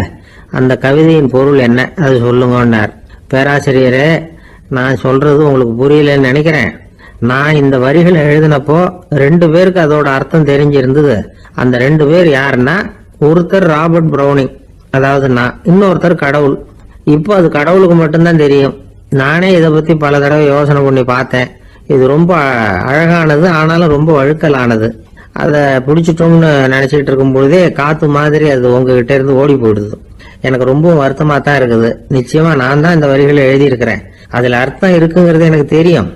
அந்த கவிதையின் பொருள் என்ன அது சொல்லுங்கன்னார். பேராசிரியரே, நான் சொல்றது உங்களுக்கு புரியலன்னு நினைக்கிறேன். நான் இந்த வரிகளை எழுதினப்போ 2 பேருக்கு அதோட அர்த்தம் தெரிஞ்சிருந்தது. அந்த 2 பேர் யாருன்னா, ஒருத்தர் ராபர்ட் பிரவுனிங், அதாவது நான், இன்னொருத்தர் கடவுள். இப்போ அது கடவுளுக்கு மட்டும்தான் தெரியும். நானே இதை பத்தி பல தடவை யோசனை பண்ணி பார்த்தேன். இது ரொம்ப அழகானது, ஆனாலும் ரொம்ப வழுக்கலானது. அதை பிடிச்சிட்டோம்னு நினைச்சிட்டு இருக்கும் பொழுதே காத்து மாதிரி அது உங்ககிட்ட இருந்து ஓடி போயிடுது. எனக்கு ரொம்ப வருத்தமா தான் இருக்குது. நிச்சயமா நான் தான் இந்த வரிகளை எழுதியிருக்கிறேன், அதுல அர்த்தம் இருக்குங்கிறது எனக்கு தெரியும்,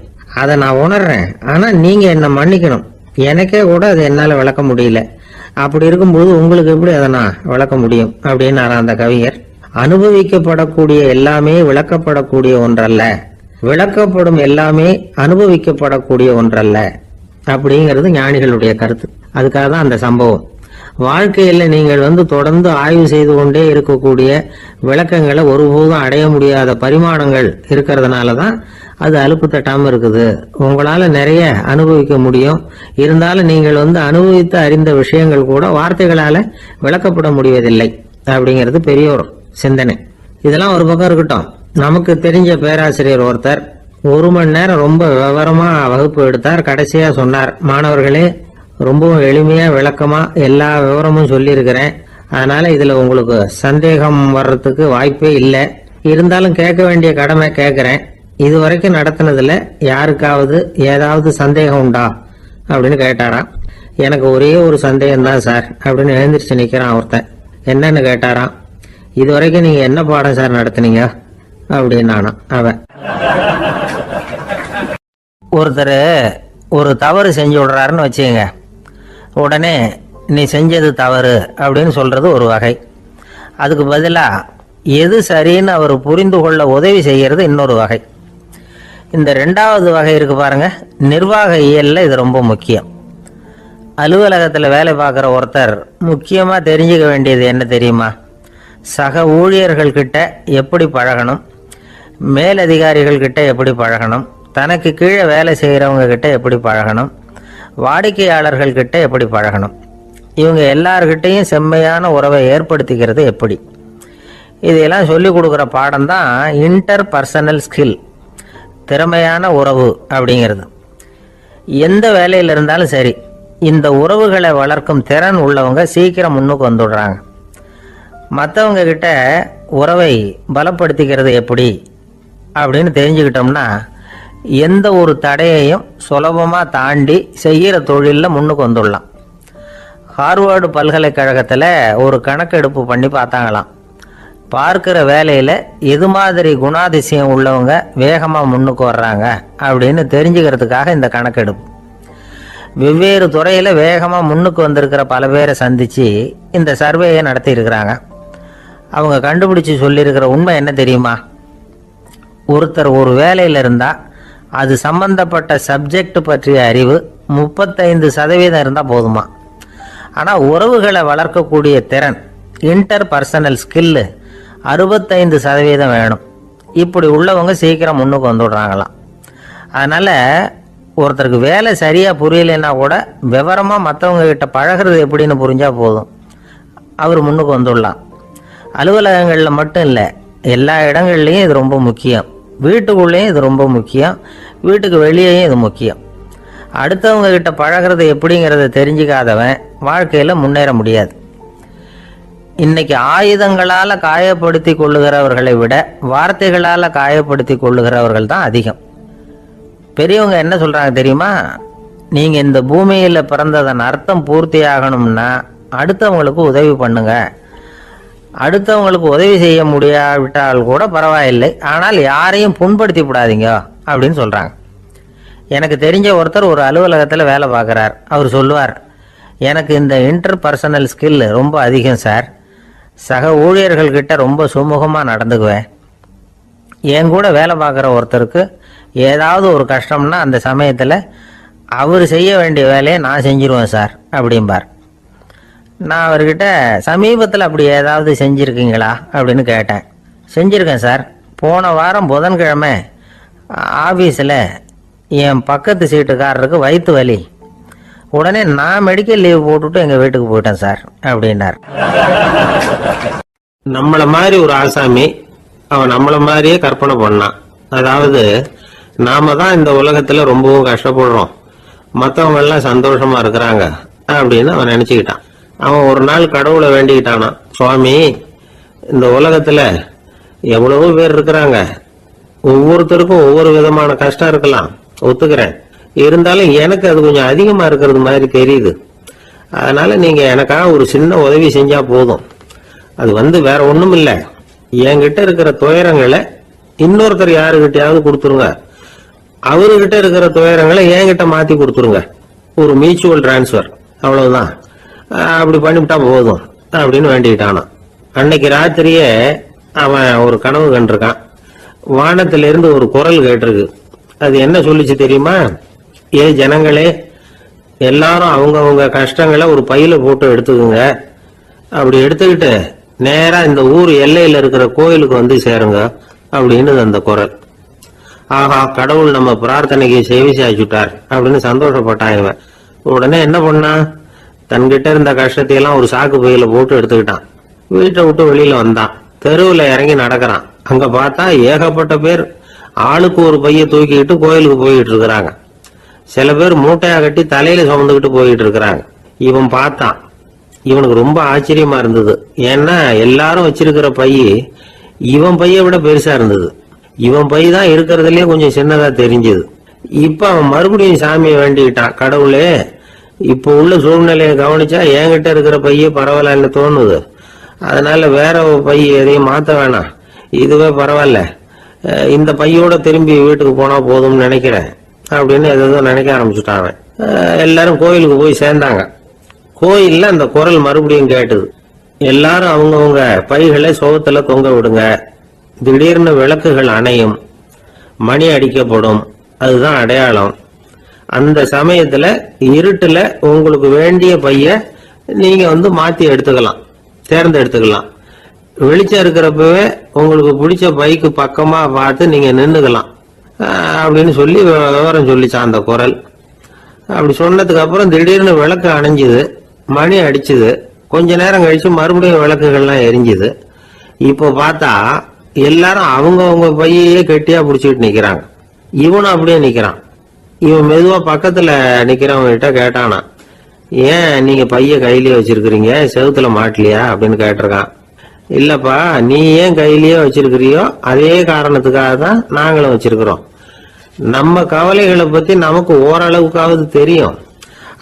அதை நான் உணர்றேன். ஆனா நீங்க என்ன மன்னிக்கணும், எனக்கே கூட அதை என்னால விளக்க முடியல. அப்படி இருக்கும்போது உங்களுக்கு எப்படி அதை நான் விளக்க முடியும் அப்படின்னு அந்த கவிஞர். அனுபவிக்கப்படக்கூடிய எல்லாமே விளக்கப்படக்கூடிய ஒன்றல்ல, விளக்கப்படும் எல்லாமே அனுபவிக்கப்படக்கூடிய ஒன்றல்ல அப்படிங்கிறது ஞானிகளுடைய கருத்து. அதுக்காக தான் அந்த சம்பவம். வாழ்க்கையில நீங்கள் தொடர்ந்து ஆய்வு செய்து கொண்டே இருக்கக்கூடிய விளக்கங்களை ஒருபோதும் அடைய முடியாத பரிமாணங்கள் இருக்கிறதுனால தான் அது அலுப்பு தட்டாம இருக்குது. உங்களால நிறைய அனுபவிக்க முடியும், இருந்தாலும் நீங்கள் அனுபவித்து அறிந்த விஷயங்கள் கூட வார்த்தைகளால விளக்கப்பட முடிவதில்லை அப்படிங்கிறது பெரியோர் சிந்தனை. இதெல்லாம் ஒரு பக்கம் இருக்கட்டும். நமக்கு தெரிஞ்ச பேராசிரியர் ஒருத்தர் 1 மணி நேரம் ரொம்ப விவரமா வகுப்பு எடுத்தார். கடைசியா சொன்னார், மாணவர்களே ரொம்பவும் எளிமையா விளக்கமா எல்லா விவரமும் சொல்லியிருக்கிறேன், அதனால இதுல உங்களுக்கு சந்தேகம் வர்றதுக்கு வாய்ப்பே இல்லை, இருந்தாலும் கேட்க வேண்டிய கடமை கேட்கிறேன். இது வரைக்கும் நடத்தினதுல யாருக்காவது ஏதாவது சந்தேகம் உண்டா அப்படின்னு கேட்டாராம். எனக்கு ஒரே ஒரு சந்தேகம் தான் சார் அப்படின்னு எழுந்திரிச்சு நிக்கிறான் ஒருத்தன். என்னன்னு கேட்டாராம். இது வரைக்கும் நீங்க என்ன பாடம் சார் நடத்துனீங்க அப்படின்னானா அவன். ஒருத்தர் ஒரு தவறு செஞ்சு விடுறாருன்னு வச்சுக்கங்க, உடனே நீ செஞ்சது தவறு அப்படின்னு சொல்றது ஒரு வகை. அதுக்கு பதிலாக எது சரின்னு அவர் புரிந்து கொள்ள உதவி செய்கிறது இன்னொரு வகை. இந்த 2வது வகை இருக்கு பாருங்க, நிர்வாக இயல்ல இது ரொம்ப முக்கியம். அலுவலகத்தில் வேலை பார்க்குற ஒருத்தர் முக்கியமாக தெரிஞ்சுக்க வேண்டியது என்ன தெரியுமா? சக ஊழியர்கள் கிட்ட எப்படி பழகணும், மேலதிகாரிகள் கிட்ட எப்படி பழகணும், தனக்கு கீழே வேலை செய்கிறவங்க கிட்ட எப்படி பழகணும், வாடிக்கையாளர்கள் கிட்ட எப்படி பழகணும், இவங்க எல்லார்கிட்டையும் செம்மையான உறவை ஏற்படுத்திக்கிறது எப்படி, இதையெல்லாம் சொல்லி கொடுக்குற பாடம் தான் இன்டர் பர்சனல் ஸ்கில், திறமையான உறவு அப்படிங்கிறது. எந்த வேலையில் இருந்தாலும் சரி, இந்த உறவுகளை வளர்க்கும் திறன் உள்ளவங்க சீக்கிரம் முன்னுக்கு வந்துடுறாங்க. மற்றவங்க கிட்ட உறவை பலப்படுத்திக்கிறது எப்படி அப்படின்னு தெரிஞ்சுக்கிட்டோம்னா எந்த ஒரு தடையையும் சுலபமாக தாண்டி செய்கிற தொழிலில் முன்னுக்கு வந்துடலாம். ஹார்வர்டு பல்கலைக்கழகத்தில் ஒரு கணக்கெடுப்பு பண்ணி பார்த்தாங்களாம். பார்க்குற வேலையில் எது மாதிரி குணாதிசயம் உள்ளவங்க வேகமாக முன்னுக்கு வர்றாங்க அப்படின்னு தெரிஞ்சுக்கிறதுக்காக இந்த கணக்கெடுப்பு. வெவ்வேறு துறையில் வேகமாக முன்னுக்கு வந்திருக்கிற பல பேரை சந்தித்து இந்த சர்வேயை நடத்தியிருக்கிறாங்க. அவங்க கண்டுபிடிச்சி சொல்லியிருக்கிற உண்மை என்ன தெரியுமா? ஒருத்தர் ஒரு வேலையில் இருந்தால் அது சம்பந்தப்பட்ட சப்ஜெக்ட் பற்றிய அறிவு 35% இருந்தால் போதுமா. ஆனால் உறவுகளை வளர்க்கக்கூடிய திறன், இன்டர் பர்சனல் ஸ்கில்லு 65% வேணும். இப்படி உள்ளவங்க சீக்கிரம் முன்னுக்கு வந்துடுறாங்களாம். அதனால் ஒருத்தருக்கு வேலை சரியாக புரியலைன்னா கூட விவரமாக மற்றவங்க கிட்ட பழகிறது எப்படின்னு புரிஞ்சால் போதும், அவர் முன்னுக்கு வந்துடலாம். அலுவலகங்களில் மட்டும் இல்லை, எல்லா இடங்கள்லையும் இது ரொம்ப முக்கியம். வீட்டுக்குள்ளேயும் இது ரொம்ப முக்கியம், வீட்டுக்கு வெளியேயும் இது முக்கியம். அடுத்தவங்க கிட்ட பழகிறது எப்படிங்கிறத தெரிஞ்சுக்காதவன் வாழ்க்கையில் முன்னேற முடியாது. இன்னைக்கு ஆயுதங்களால் காயப்படுத்தி கொள்ளுகிறவர்களை விட வார்த்தைகளால் காயப்படுத்தி கொள்ளுகிறவர்கள் தான் அதிகம். பெரியவங்க என்ன சொல்கிறாங்க தெரியுமா? நீங்கள் இந்த பூமியில் பிறந்ததன் அர்த்தம் பூர்த்தி ஆகணும்னா அடுத்தவங்களுக்கு உதவி பண்ணுங்க. அடுத்தவங்களுக்கு உதவி செய்ய முடியாவிட்டால் கூட பரவாயில்லை, ஆனால் யாரையும் புண்படுத்தி விடாதீங்க அப்படின்னு சொல்கிறாங்க. எனக்கு தெரிஞ்ச ஒருத்தர் ஒரு அலுவலகத்தில் வேலை பார்க்குறார். அவர் சொல்லுவார், எனக்கு இந்த இன்டர் பர்சனல் ஸ்கில் ரொம்ப அதிகம் சார். சக ஊழியர்கள்கிட்ட ரொம்ப சுமூகமாக நடந்துக்குவேன். என் கூட வேலை பார்க்குற ஒருத்தருக்கு ஏதாவது ஒரு கஷ்டம்னா அந்த சமயத்தில் அவர் செய்ய வேண்டிய வேலையை நான் செஞ்சிருவேன் சார் அப்படிம்பார். நான் அவர்கிட்ட சமீபத்தில் அப்படி ஏதாவது செஞ்சுருக்கீங்களா அப்படின்னு கேட்டேன். செஞ்சுருக்கேன் சார். போன வாரம் புதன்கிழமை ஆஃபீஸில் என் பக்கத்து சீட்டுக்காரருக்கு வயிற்று வலி. உடனே நான் மெடிக்கல் லீவ் போட்டுட்டு எங்கள் வீட்டுக்கு போயிட்டேன் சார் அப்படின்னார்.
நம்மள மாதிரி ஒரு ஆசாமி அவன் நம்மள மாதிரியே கற்பனை பண்ணான். அதாவது நாம தான் இந்த உலகத்துல ரொம்பவும் கஷ்டப்படுறோம், மற்றவங்க எல்லாம் சந்தோஷமா இருக்கிறாங்க அப்படின்னு அவன் நினைச்சுக்கிட்டான். அவன் ஒரு நாள் கடவுளை வேண்டிக்கிட்டானான், சுவாமி இந்த உலகத்துல எவ்வளவோ பேர் இருக்கிறாங்க, ஒவ்வொருத்தருக்கும் ஒவ்வொரு விதமான கஷ்டம் இருக்கலாம், ஒத்துக்கிறேன். இருந்தாலும் எனக்கு அது கொஞ்சம் அதிகமா இருக்கிறது மாதிரி தெரியுது. அதனால நீங்க எனக்காக ஒரு சின்ன உதவி செஞ்சா போதும். அது வேற ஒண்ணும் இல்ல, என்கிட்ட இருக்கிற துயரங்களை இன்னொருத்தர் யாருகிட்டயாவது கொடுத்துருங்க, அவர்கிட்ட இருக்கிற துயரங்களை என்கிட்ட மாத்தி கொடுத்துருங்க. ஒரு மியூச்சுவல் டிரான்ஸ்பர், அவ்வளவுதான். அப்படி பண்ணிவிட்டா போதும் அப்படின்னு வேண்டிக்கிட்டானா. அன்னைக்கு ராத்திரியே அவன் ஒரு கனவு கண்டிருக்கான். வானத்திலிருந்து ஒரு குரல் கேட்டிருக்கு. அது என்ன சொல்லிச்சு தெரியுமா? ஏ ஜனங்களே, எல்லாரும் அவங்கவுங்க கஷ்டங்களை ஒரு பையில போட்டு எடுத்துக்குங்க. அப்படி எடுத்துக்கிட்டு நேரா இந்த ஊர் எல்லையில இருக்கிற கோயிலுக்கு வந்து சேருங்க அப்படின்னு அந்த குரல். ஆஹா, கடவுள் நம்ம பிரார்த்தனைக்கு செவி சாய்ச்சுட்டார் அப்படின்னு சந்தோஷப்பட்டான் இவன். உடனே என்ன பண்ணான், தன்கிட்ட இருந்த கஷ்டத்தையெல்லாம் ஒரு சாக்கு பையில போட்டு எடுத்துக்கிட்டான். வீட்டை விட்டு வெளியில வந்தான். தெருவுல இறங்கி நடக்கிறான். அங்க பார்த்தா ஏகப்பட்ட பேர் ஆளுக்கு ஒரு பைய தூக்கிட்டு கோயிலுக்கு போயிட்டு இருக்கிறாங்க. சில பேர் மூட்டையா கட்டி தலையில சுமந்துக்கிட்டு போயிட்டு இருக்கிறாங்க. இவன் பார்த்தான். இவனுக்கு ரொம்ப ஆச்சரியமா இருந்தது. ஏன்னா எல்லாரும் வச்சிருக்கிற பைய இவன் பைய விட பெருசா இருந்தது. இவன் பை தான் இருக்கிறதுலயே கொஞ்சம் சின்னதா தெரிஞ்சது. இப்ப அவன் மறுபடியும் சாமியை வேண்டிக்கிட்டான், கடவுளே இப்ப உள்ள சூழ்நிலையை கவனிச்சா என்கிட்ட இருக்கிற பைய பரவாயில்லன்னு தோணுது. அதனால வேற பை எதையும் மாத்த வேணாம், இதுவே பரவாயில்ல, இந்த பையோட திரும்பி வீட்டுக்கு போனா போதும்னு நினைக்கிறேன் அப்படின்னு ஏதோ நினைக்க ஆரம்பிச்சுட்டான் அவன். எல்லாரும் கோயிலுக்கு போய் சேர்ந்தாங்க. கோயில்ல அந்த குரல் மறுபடியும் கேட்டுது. எல்லாரும் அவங்கவுங்க பைகளை சோகத்துல தொங்க விடுங்க, திடீர்னு விளக்குகள் அணையும், மணி அடிக்கப்படும், அதுதான் அடையாளம். அந்த சமயத்துல இருட்டுல உங்களுக்கு வேண்டிய பைய நீங்க மாத்தி எடுத்துக்கலாம், தேர்ந்தெடுத்துக்கலாம். வெளிச்சம் இருக்கிறப்பவே உங்களுக்கு பிடிச்ச பைக்கு பக்கமா பார்த்து நீங்க நின்னுக்கலாம் அப்படின்னு சொல்லி விவரம் சொல்லிச்சான் அந்த குரல். அப்படி சொன்னதுக்கு அப்புறம் திடீர்னு விளக்கு அணைஞ்சுது, மணி அடிச்சுது. கொஞ்ச நேரம் கழிச்சு மறுபடியும் விளக்குகள்லாம் எரிஞ்சுது. இப்போ பார்த்தா எல்லாரும் அவங்கவுங்க பையையே கெட்டியா பிடிச்சிட்டு நிக்கிறாங்க. இவனும் அப்படியே நிக்கிறான். இவன் மெதுவா பக்கத்துல நிக்கிறவங்க கிட்ட கேட்டானா, ஏன் நீங்க பைய கையிலேயே வச்சிருக்கிறீங்க, செவுத்துல மாட்டலையா அப்படின்னு கேட்டிருக்கான். இல்லப்பா, நீ ஏன் கையிலேயே வச்சிருக்கிறியோ அதே காரணத்துக்காக தான் நாங்களும் வச்சிருக்கிறோம். நம்ம கவலைகளை பத்தி நமக்கு ஓரளவுக்காவது தெரியும்.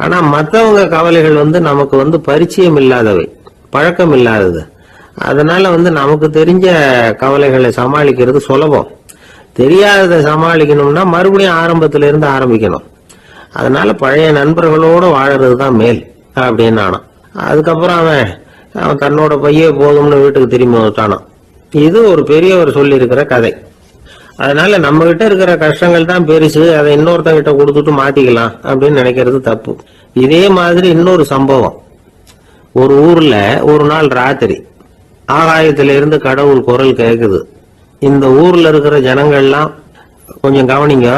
ஆனா மற்றவங்க கவலைகள் நமக்கு பரிச்சயம் இல்லாதவை, பழக்கம் இல்லாதது. அதனால நமக்கு தெரிஞ்ச கவலைகளை சமாளிக்கிறது சுலபம். தெரியாததை சமாளிக்கணும்னா மறுபடியும் ஆரம்பத்துல இருந்து ஆரம்பிக்கணும். அதனால பழைய நண்பர்களோட வாழறது தான் மேல் அப்படின்னு நானும். அதுக்கப்புறம் அவன் தன்னோட பையே போதும்னு வீட்டுக்கு திரும்பி வந்துட்டானான். இது ஒரு பெரியவர் சொல்லி இருக்கிற கதை. அதனால நம்ம கிட்ட இருக்கிற கஷ்டங்கள் தான் பெருசு, அதை இன்னொருத்தங்கிட்ட கொடுத்துட்டு மாத்திக்கலாம் அப்படின்னு நினைக்கிறது தப்பு. இதே மாதிரி இன்னொரு சம்பவம். ஒரு ஊர்ல ஒரு நாள் ராத்திரி ஆகாயத்தில இருந்து கடவுள் குரல் கேக்குது. இந்த ஊர்ல இருக்கிற ஜனங்கள்லாம் கொஞ்சம் கவனிங்க,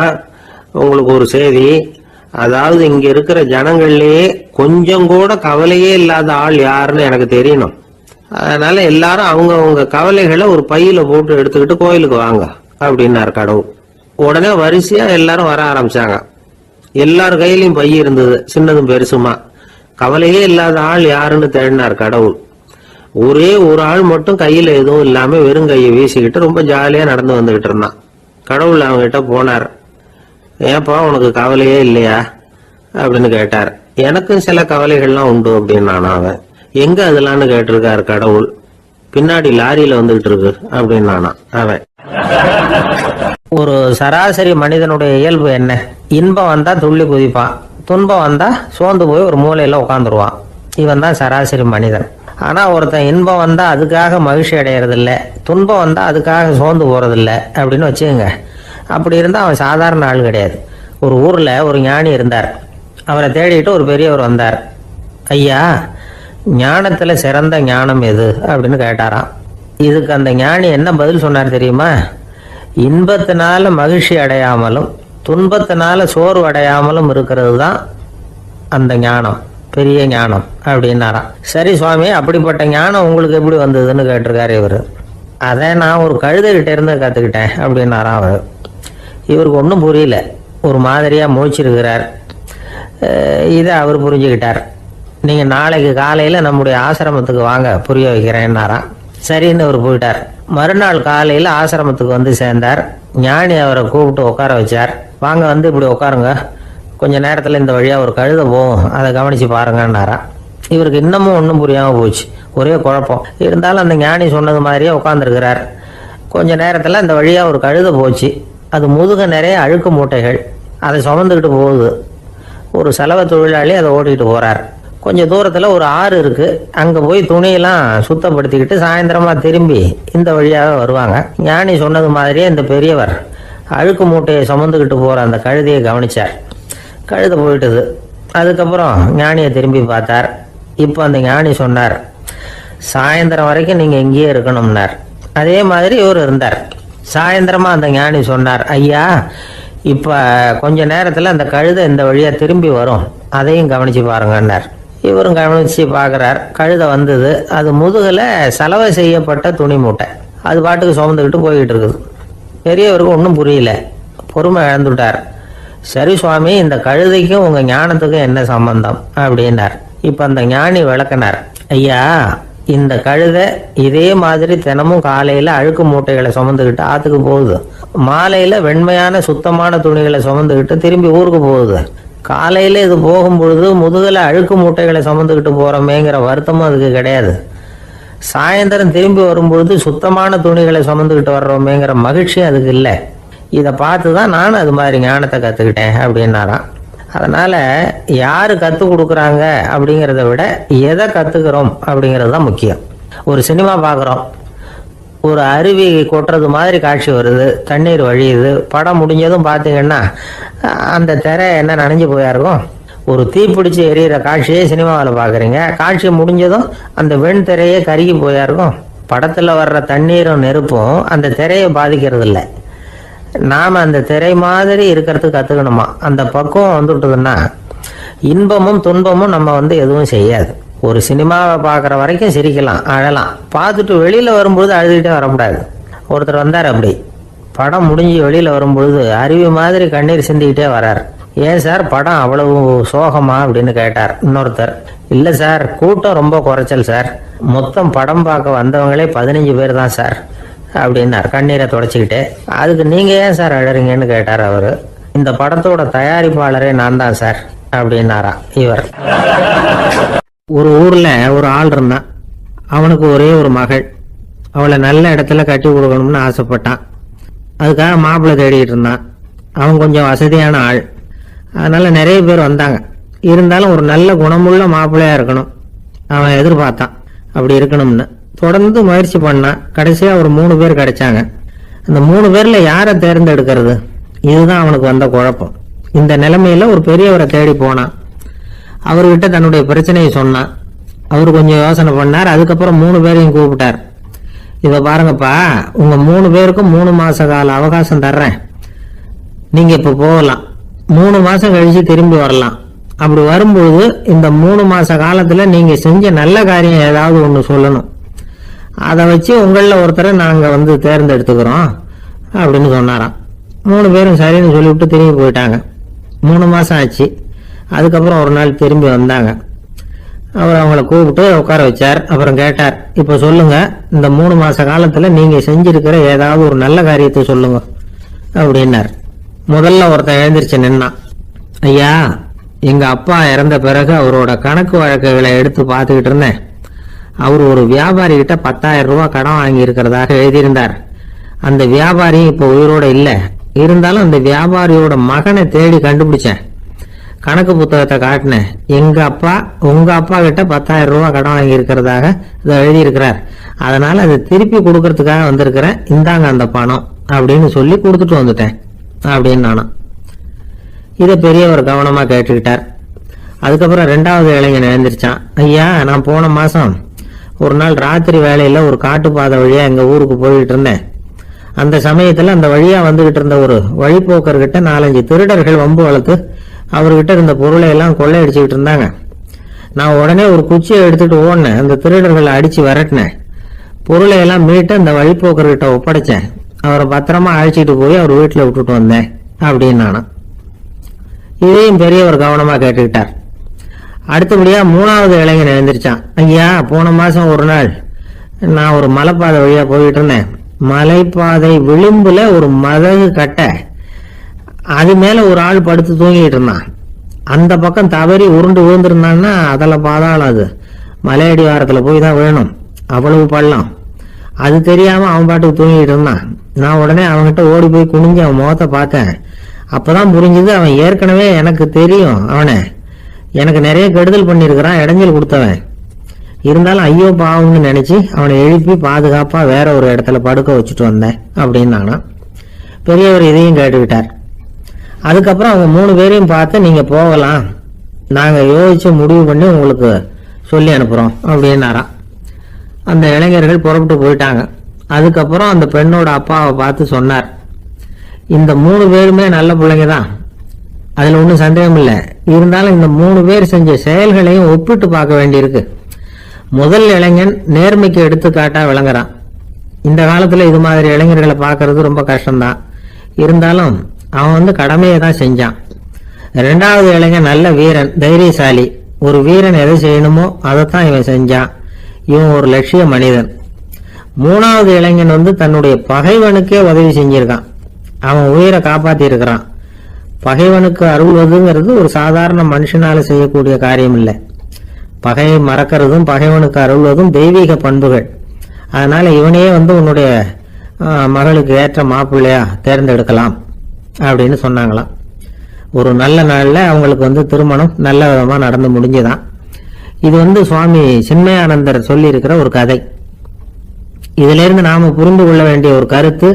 உங்களுக்கு ஒரு செய்தி. அதாவது இங்க இருக்கிற ஜனங்கள்லயே கொஞ்சம் கூட கவலையே இல்லாத ஆள் யாருன்னு எனக்கு தெரியணும். அதனால எல்லாரும் அவங்க கவலைகளை ஒரு பையில போட்டு எடுத்துக்கிட்டு கோயிலுக்கு வாங்க அப்படின்னாரு கடவுள். உடனே வரிசையா எல்லாரும் வர ஆரம்பிச்சாங்க. எல்லார் கையிலயும் பை இருந்தது, சின்னதும் பெருசுமா. கவலையே இல்லாத ஆள் யாருன்னு தேடினார் கடவுள். ஒரே ஒரு ஆள் மட்டும் கையில எதுவும் இல்லாம வெறும் கையை வீசிக்கிட்டு ரொம்ப ஜாலியா நடந்து வந்துகிட்டு இருந்தான். கடவுள் அவங்க கிட்ட போனார். ஏப்பா உனக்கு கவலையே இல்லையா அப்படின்னு கேட்டார். எனக்கும் சில கவலைகள்லாம் உண்டு அப்படின்னு அவன். எங்க அதெல்லாம்னு கேட்டிருக்காரு கடவுள். பின்னாடி லாரியில வந்துகிட்டு இருக்கு அப்படின்னு அவன்.
ஒரு சராசரி மனிதனுடைய இயல்பு என்ன? இன்பம் வந்தா துள்ளி குதிப்பான், துன்பம் வந்தா சோர்ந்து போய் ஒரு மூலையில உட்காந்துருவான். இவன் தான் சராசரி மனிதன். ஆனா ஒருத்தன் இன்பம் வந்தா அதுக்காக மகிழ்ச்சி அடையறதில்ல, துன்பம் வந்தா அதுக்காக சோர்ந்து போறதில்ல அப்படின்னு வச்சுக்கோங்க. அப்படி இருந்தா அவன் சாதாரண ஆள் கிடையாது. ஒரு ஊர்ல ஒரு ஞானி இருந்தார். அவரை தேடிட்டு ஒரு பெரியவர் வந்தார். ஐயா, ஞானத்துல சிறந்த ஞானம் எது அப்படின்னு கேட்டாராம். இதுக்கு அந்த ஞானி என்ன பதில் சொன்னார் தெரியுமா? இன்பத்தினால மகிழ்ச்சி அடையாமலும் துன்பத்தினால சோர்வு அடையாமலும் இருக்கிறது தான் அந்த ஞானம், பெரிய ஞானம் அப்படின்னாராம். சரி சுவாமி, அப்படிப்பட்ட ஞானம் உங்களுக்கு எப்படி வந்ததுன்னு கேட்டிருக்காரு இவர். அதை நான் ஒரு கழுதைகிட்ட இருந்து கற்றுக்கிட்டேன் அப்படின்னாராம் அவர். இவருக்கு ஒன்றும் புரியல, ஒரு மாதிரியாக முழிச்சிருக்கிறார். இதை அவர் புரிஞ்சுக்கிட்டார். நீங்கள் நாளைக்கு காலையில் நம்முடைய ஆசிரமத்துக்கு வாங்க, புரிய வைக்கிறேன்னாராம். சரின்னு அவர் போயிட்டார். மறுநாள் காலையில் ஆசிரமத்துக்கு வந்து சேர்ந்தார். ஞானி அவரை கூப்பிட்டு உட்கார வச்சார். வாங்க, வந்து இப்படி உட்காருங்க, கொஞ்ச நேரத்தில் இந்த வழியாக ஒரு கழுதை போகும், அதை கவனித்து பாருங்கன்னாராம். இவருக்கு இன்னமும் ஒன்றும் புரியாமல் போச்சு, ஒரே குழப்பம். இருந்தாலும் அந்த ஞானி சொன்னது மாதிரியே உட்காந்துருக்கிறார். கொஞ்ச நேரத்தில் இந்த வழியாக ஒரு கழுதை போச்சு. அது முதுக நிறைய அழுக்கு மூட்டைகள், அதை சுமந்துக்கிட்டு போகுது. ஒரு செலவு தொழிலாளி அதை ஓட்டிகிட்டு போகிறார். கொஞ்சம் தூரத்தில் ஒரு ஆறு இருக்குது. அங்கே போய் துணியெல்லாம் சுத்தப்படுத்திக்கிட்டு சாயந்தரமாக திரும்பி இந்த வழியாக வருவாங்க. ஞானி சொன்னது மாதிரியே இந்த பெரியவர் அழுக்கு மூட்டையை சுமந்துக்கிட்டு போகிற அந்த கழுதையை கவனித்தார். கழுதை போயிட்டுது. அதுக்கப்புறம் ஞானியை திரும்பி பார்த்தார். இப்போ அந்த ஞானி சொன்னார், சாயந்தரம் வரைக்கும் நீங்கள் இங்கேயே இருக்கணும்னார். அதே மாதிரி இவர் இருந்தார். சாயந்தரமாக அந்த ஞானி சொன்னார், ஐயா, இப்போ கொஞ்ச நேரத்தில் அந்த கழுதை இந்த வழியாக திரும்பி வரும், அதையும் கவனித்து பாருங்கன்னார். இவரும் கவனித்து பார்க்குறார். கழுதை வந்தது. அது முதுகில் சலவை செய்யப்பட்ட துணி மூட்டை, அது பாட்டுக்கு சுமந்துக்கிட்டு போய்கிட்டு இருக்குது. பெரியவருக்கு ஒன்றும் புரியல, பொறுமை இழந்துட்டார். சரி சுவாமி, இந்த கழுதைக்கும் உங்கள் ஞானத்துக்கும் என்ன சம்பந்தம் அப்படின்னார். இப்போ அந்த ஞானி விளக்கினார். ஐயா, இந்த கழுதை இதே மாதிரி தினமும் காலையில் அழுக்கு மூட்டைகளை சுமந்துக்கிட்டு ஆற்றுக்கு போகுது, மாலையில் வெண்மையான சுத்தமான துணிகளை சுமந்துக்கிட்டு திரும்பி ஊருக்கு போகுது. காலையில் இது போகும்பொழுது முதுகில் அழுக்கு மூட்டைகளை சுமந்துக்கிட்டு போகிறோமேங்கிற வருத்தமும் அதுக்கு கிடையாது. சாயந்தரம் திரும்பி வரும்பொழுது சுத்தமான துணிகளை சுமந்துக்கிட்டு வர்றோமேங்கிற மகிழ்ச்சியும் அதுக்கு இல்லை. இதை பார்த்து தான் நானும் அது மாதிரி ஞானத்தை கற்றுக்கிட்டேன் அப்படின்னாராம். அதனால் யார் கற்றுக் கொடுக்குறாங்க அப்படிங்கிறத விட எதை கற்றுக்கிறோம் அப்படிங்கிறது தான் முக்கியம். ஒரு சினிமா பார்க்குறோம், ஒரு அருவி கொட்டுறது மாதிரி காட்சி வருது, தண்ணீர் வழியுது. படம் முடிஞ்சதும் பார்த்தீங்கன்னா அந்த திரை என்ன நனைஞ்சு போயா இருக்கும். ஒரு தீப்பிடிச்சு எரியிற காட்சியே சினிமாவில் பார்க்குறீங்க, காட்சி முடிஞ்சதும் அந்த வெண் திரையே கருகி போயா இருக்கும். படத்தில் வர்ற தண்ணீரும் நெருப்பும் அந்த திரையை பாதிக்கிறது இல்லை. நாம் அந்த திரை மாதிரி இருக்கிறதுக்கு கற்றுக்கணுமா? அந்த பக்குவம் வந்துவிட்டதுன்னா இன்பமும் துன்பமும் நம்ம எதுவும் செய்யாது. ஒரு சினிமாவை பார்க்குற வரைக்கும் சிரிக்கலாம், அழலாம். பார்த்துட்டு வெளியில் வரும்பொழுது அழுதுகிட்டே வரக்கூடாது. ஒருத்தர் வந்தார், அப்படி படம் முடிஞ்சு வெளியில் வரும்பொழுது அருவி மாதிரி கண்ணீர் சிந்திக்கிட்டே வரார். ஏன் சார், படம் அவ்வளவு சோகமா அப்படின்னு கேட்டார். இன்னொருத்தர், இல்லை சார், கூட்டம் ரொம்ப குறைச்சல் சார், மொத்தம் படம் பார்க்க வந்தவங்களே 15 பேர் தான் சார் அப்படின்னார் கண்ணீரை தொடச்சிக்கிட்டே. அதுக்கு நீங்கள் ஏன் சார் அழறீங்கன்னு கேட்டார் அவர். இந்த படத்தோட தயாரிப்பாளரே நான் தான் சார் அப்படின்னாரா இவர். ஒரு ஊரில் ஒரு ஆள் இருந்தான். அவனுக்கு ஒரே ஒரு மகள். அவளை நல்ல இடத்துல கட்டி கொடுக்கணும்னு ஆசைப்பட்டான். அதுக்காக மாப்பிள்ளை தேடிட்டு இருந்தான். அவன் கொஞ்சம் வசதியான ஆள், அதனால நிறைய பேர் வந்தாங்க. இருந்தாலும் ஒரு நல்ல குணமுள்ள மாப்பிள்ளையா இருக்கணும் அவன் எதிர்பார்த்தான். அப்படி இருக்கணும்னு தொடர்ந்து முயற்சி பண்ணான். கடைசியாக ஒரு 3 பேர் கிடைச்சாங்க. அந்த 3 பேரில் யாரை தேர்ந்தெடுக்கிறது, இதுதான் அவனுக்கு வந்த குழப்பம். இந்த நிலைமையில ஒரு பெரியவரை தேடி போனான். அவர்கிட்ட தன்னுடைய பிரச்சனையை சொன்னான். அவர் கொஞ்சம் யோசனை பண்ணார். அதுக்கப்புறம் 3 பேரையும் கூப்பிட்டார். இதை பாருங்கப்பா, உங்க 3 பேருக்கும் 3 மாச கால அவகாசம் தர்றேன். நீங்க இப்ப போகலாம், 3 மாசம் கழிச்சு திரும்பி வரலாம். அப்படி வரும்போது இந்த 3 மாச காலத்துல நீங்க செஞ்ச நல்ல காரியம் ஏதாவது ஒண்ணு சொல்லணும். அதை வச்சு உங்களில் ஒருத்தரை நாங்க தேர்ந்தெடுத்துக்கிறோம் அப்படின்னு சொன்னாராம். 3 பேரும் சரின்னு சொல்லிவிட்டு திரும்பி போயிட்டாங்க. 3 மாசம் ஆச்சு. அதுக்கப்புறம் ஒரு நாள் திரும்பி வந்தாங்க. அவர் அவங்கள கூப்பிட்டு உட்கார வச்சார். அப்புறம் கேட்டார், இப்போ சொல்லுங்க, இந்த 3 மாச காலத்துல நீங்க செஞ்சிருக்கிற ஏதாவது ஒரு நல்ல காரியத்தை சொல்லுங்க அப்படின்னார். முதல்ல ஒருத்தன் எழுந்திருச்சு நின்னான். ஐயா, எங்க அப்பா இறந்த பிறகு அவரோட கணக்கு வழக்குகளை எடுத்து பார்த்துக்கிட்டு இருந்தேன். அவர் ஒரு வியாபாரி கிட்ட 10,000 ரூபாய் கடன் வாங்கி இருக்கிறதாக எழுதியிருந்தார். அந்த வியாபாரி இப்போ உயிரோட இல்லை, இருந்தாலும் அந்த வியாபாரியோட மகனை தேடி கண்டுபிடிச்சேன். கணக்கு புத்தகத்தை காட்டினேன். உங்க அப்பா கிட்ட 10,000 ரூபாய் கடன் வாங்கி இருக்கிறதாக இதை எழுதியிருக்கிறார். அதனால அதை திருப்பி கொடுக்கறதுக்காக வந்திருக்கிறேன், இந்தாங்க அந்த பணம் அப்படின்னு சொல்லி கொடுத்துட்டு வந்துட்டேன் அப்படின்னு நானும். இதை பெரியவர் கவனமா கேட்டுக்கிட்டார். அதுக்கப்புறம் 2வது இளைஞன் எழுந்திருச்சான். ஐயா, நான் போன மாசம் ஒரு நாள் ராத்திரி வேலையில ஒரு காட்டுப்பாதை வழியா எங்க ஊருக்கு போயிட்டு இருந்தேன். அந்த சமயத்துல அந்த வழியா வந்துகிட்டு இருந்த ஒரு வழிபோக்கர்கிட்ட 4-5 திருடர்கள் வம்பு வளர்த்து அவர்கிட்ட இருந்த பொருளை எல்லாம் கொள்ளையடிச்சுக்கிட்டு இருந்தாங்க. நான் உடனே ஒரு குச்சியை எடுத்துட்டு ஓடினேன். அந்த திருடர்களை அடிச்சு விரட்டினேன். பொருளை எல்லாம் மீட்டு அந்த வழிபோக்கர்கிட்ட ஒப்படைச்சேன். அவரை பத்திரமா அழைச்சிட்டு போய் அவர் வீட்டுல விட்டுட்டு வந்தேன் அப்படின்னு நானும். இதையும் பெரியவர் கவனமா கேட்டுக்கிட்டார். அடுத்தபடியா 3வது இளைஞன் எழுந்திருச்சான். ஐயா, போன மாசம் ஒரு நாள் நான் ஒரு மலைப்பாதை வழியா போயிட்டு இருந்தேன். மலைப்பாதை விளிம்புல ஒரு மதகு கட்டை, அது மேல ஒரு ஆள் படுத்து தூங்கிட்டு இருந்தான். அந்த பக்கம் தவறி உருண்டு விழுந்திருந்தான்னா அதில் பாதாளம். அது மலையடி வாரத்தில் போய் தான் வேணும், அவ்வளவு பள்ளம். அது தெரியாம அவன் பாட்டுக்கு தூங்கிட்டு இருந்தான். நான் உடனே அவன்கிட்ட ஓடி போய் குனிஞ்சு அவன் முகத்தை பார்த்தேன். அப்பதான் புரிஞ்சுது, அவன் ஏற்கனவே எனக்கு தெரியும். அவனை எனக்கு நிறைய கெடுதல் பண்ணியிருக்கிறான், இடைஞ்சல் கொடுத்தவன். இருந்தாலும் ஐயோ பாவம்னு நினைச்சு அவனை எழுப்பி பாதுகாப்பா வேற ஒரு இடத்துல படுக்க வச்சுட்டு வந்தேன் அப்படின்னு நானா. பெரியவர் இதையும் கேட்டுக்கிட்டார். அதுக்கப்புறம் அவங்க 3 பேரையும் பார்த்து நீங்க போகலாம், நாங்க யோசிச்சு முடிவு பண்ணி உங்களுக்கு சொல்லி அனுப்புறோம் அப்படின்னாராம். அந்த இளைஞர்கள் புறப்பட்டு போயிட்டாங்க. அதுக்கப்புறம் அந்த பெண்ணோட அப்பாவை பார்த்து சொன்னார், இந்த 3 பேருமே நல்ல பிள்ளைங்க தான், அதுல ஒன்றும் சந்தேகம் இல்லை. இருந்தாலும் இந்த 3 பேர் செஞ்ச செயல்களையும் ஒப்பிட்டு பார்க்க வேண்டியிருக்கு. முதல் இளைஞன் நேர்மைக்கு எடுத்துக்காட்டா விளங்குறான். இந்த காலத்துல இது மாதிரி இளைஞர்களை பார்க்கறது ரொம்ப கஷ்டம்தான். இருந்தாலும் அவன் கடமையை தான் செஞ்சான். 2வது இளைஞன் நல்ல வீரன், தைரியசாலி. ஒரு வீரன் எதை செய்யணுமோ அதைத்தான் இவன் செஞ்சான். இவன் ஒரு லட்சிய மனிதன். 3வது இளைஞன் தன்னுடைய பகைவனுக்கே உதவி செஞ்சிருக்கான். அவன் உயிரை காப்பாத்தி இருக்கிறான். பகைவனுக்கு அருள்வதுங்கிறது ஒரு சாதாரண மனுஷனால செய்யக்கூடிய காரியம் இல்லை. பகையை மறக்கிறதும் பகைவனுக்கு அருள்வதும் தெய்வீக பண்புகள். அதனால இவனையே உன்னுடைய மகளுக்கு ஏற்ற மாப்பிள்ளையா தேர்ந்தெடுக்கலாம் அப்படின்னு சொன்னாங்களாம். ஒரு நல்ல நாள்ல அவங்களுக்கு திருமணம் நல்ல விதமா நடந்து முடிஞ்சுதான். இது சுவாமி சின்மயானந்தர் சொல்லி இருக்கிற ஒரு கதை. இதுல இருந்து நாம புரிந்து கொள்ள வேண்டிய ஒரு கருத்து,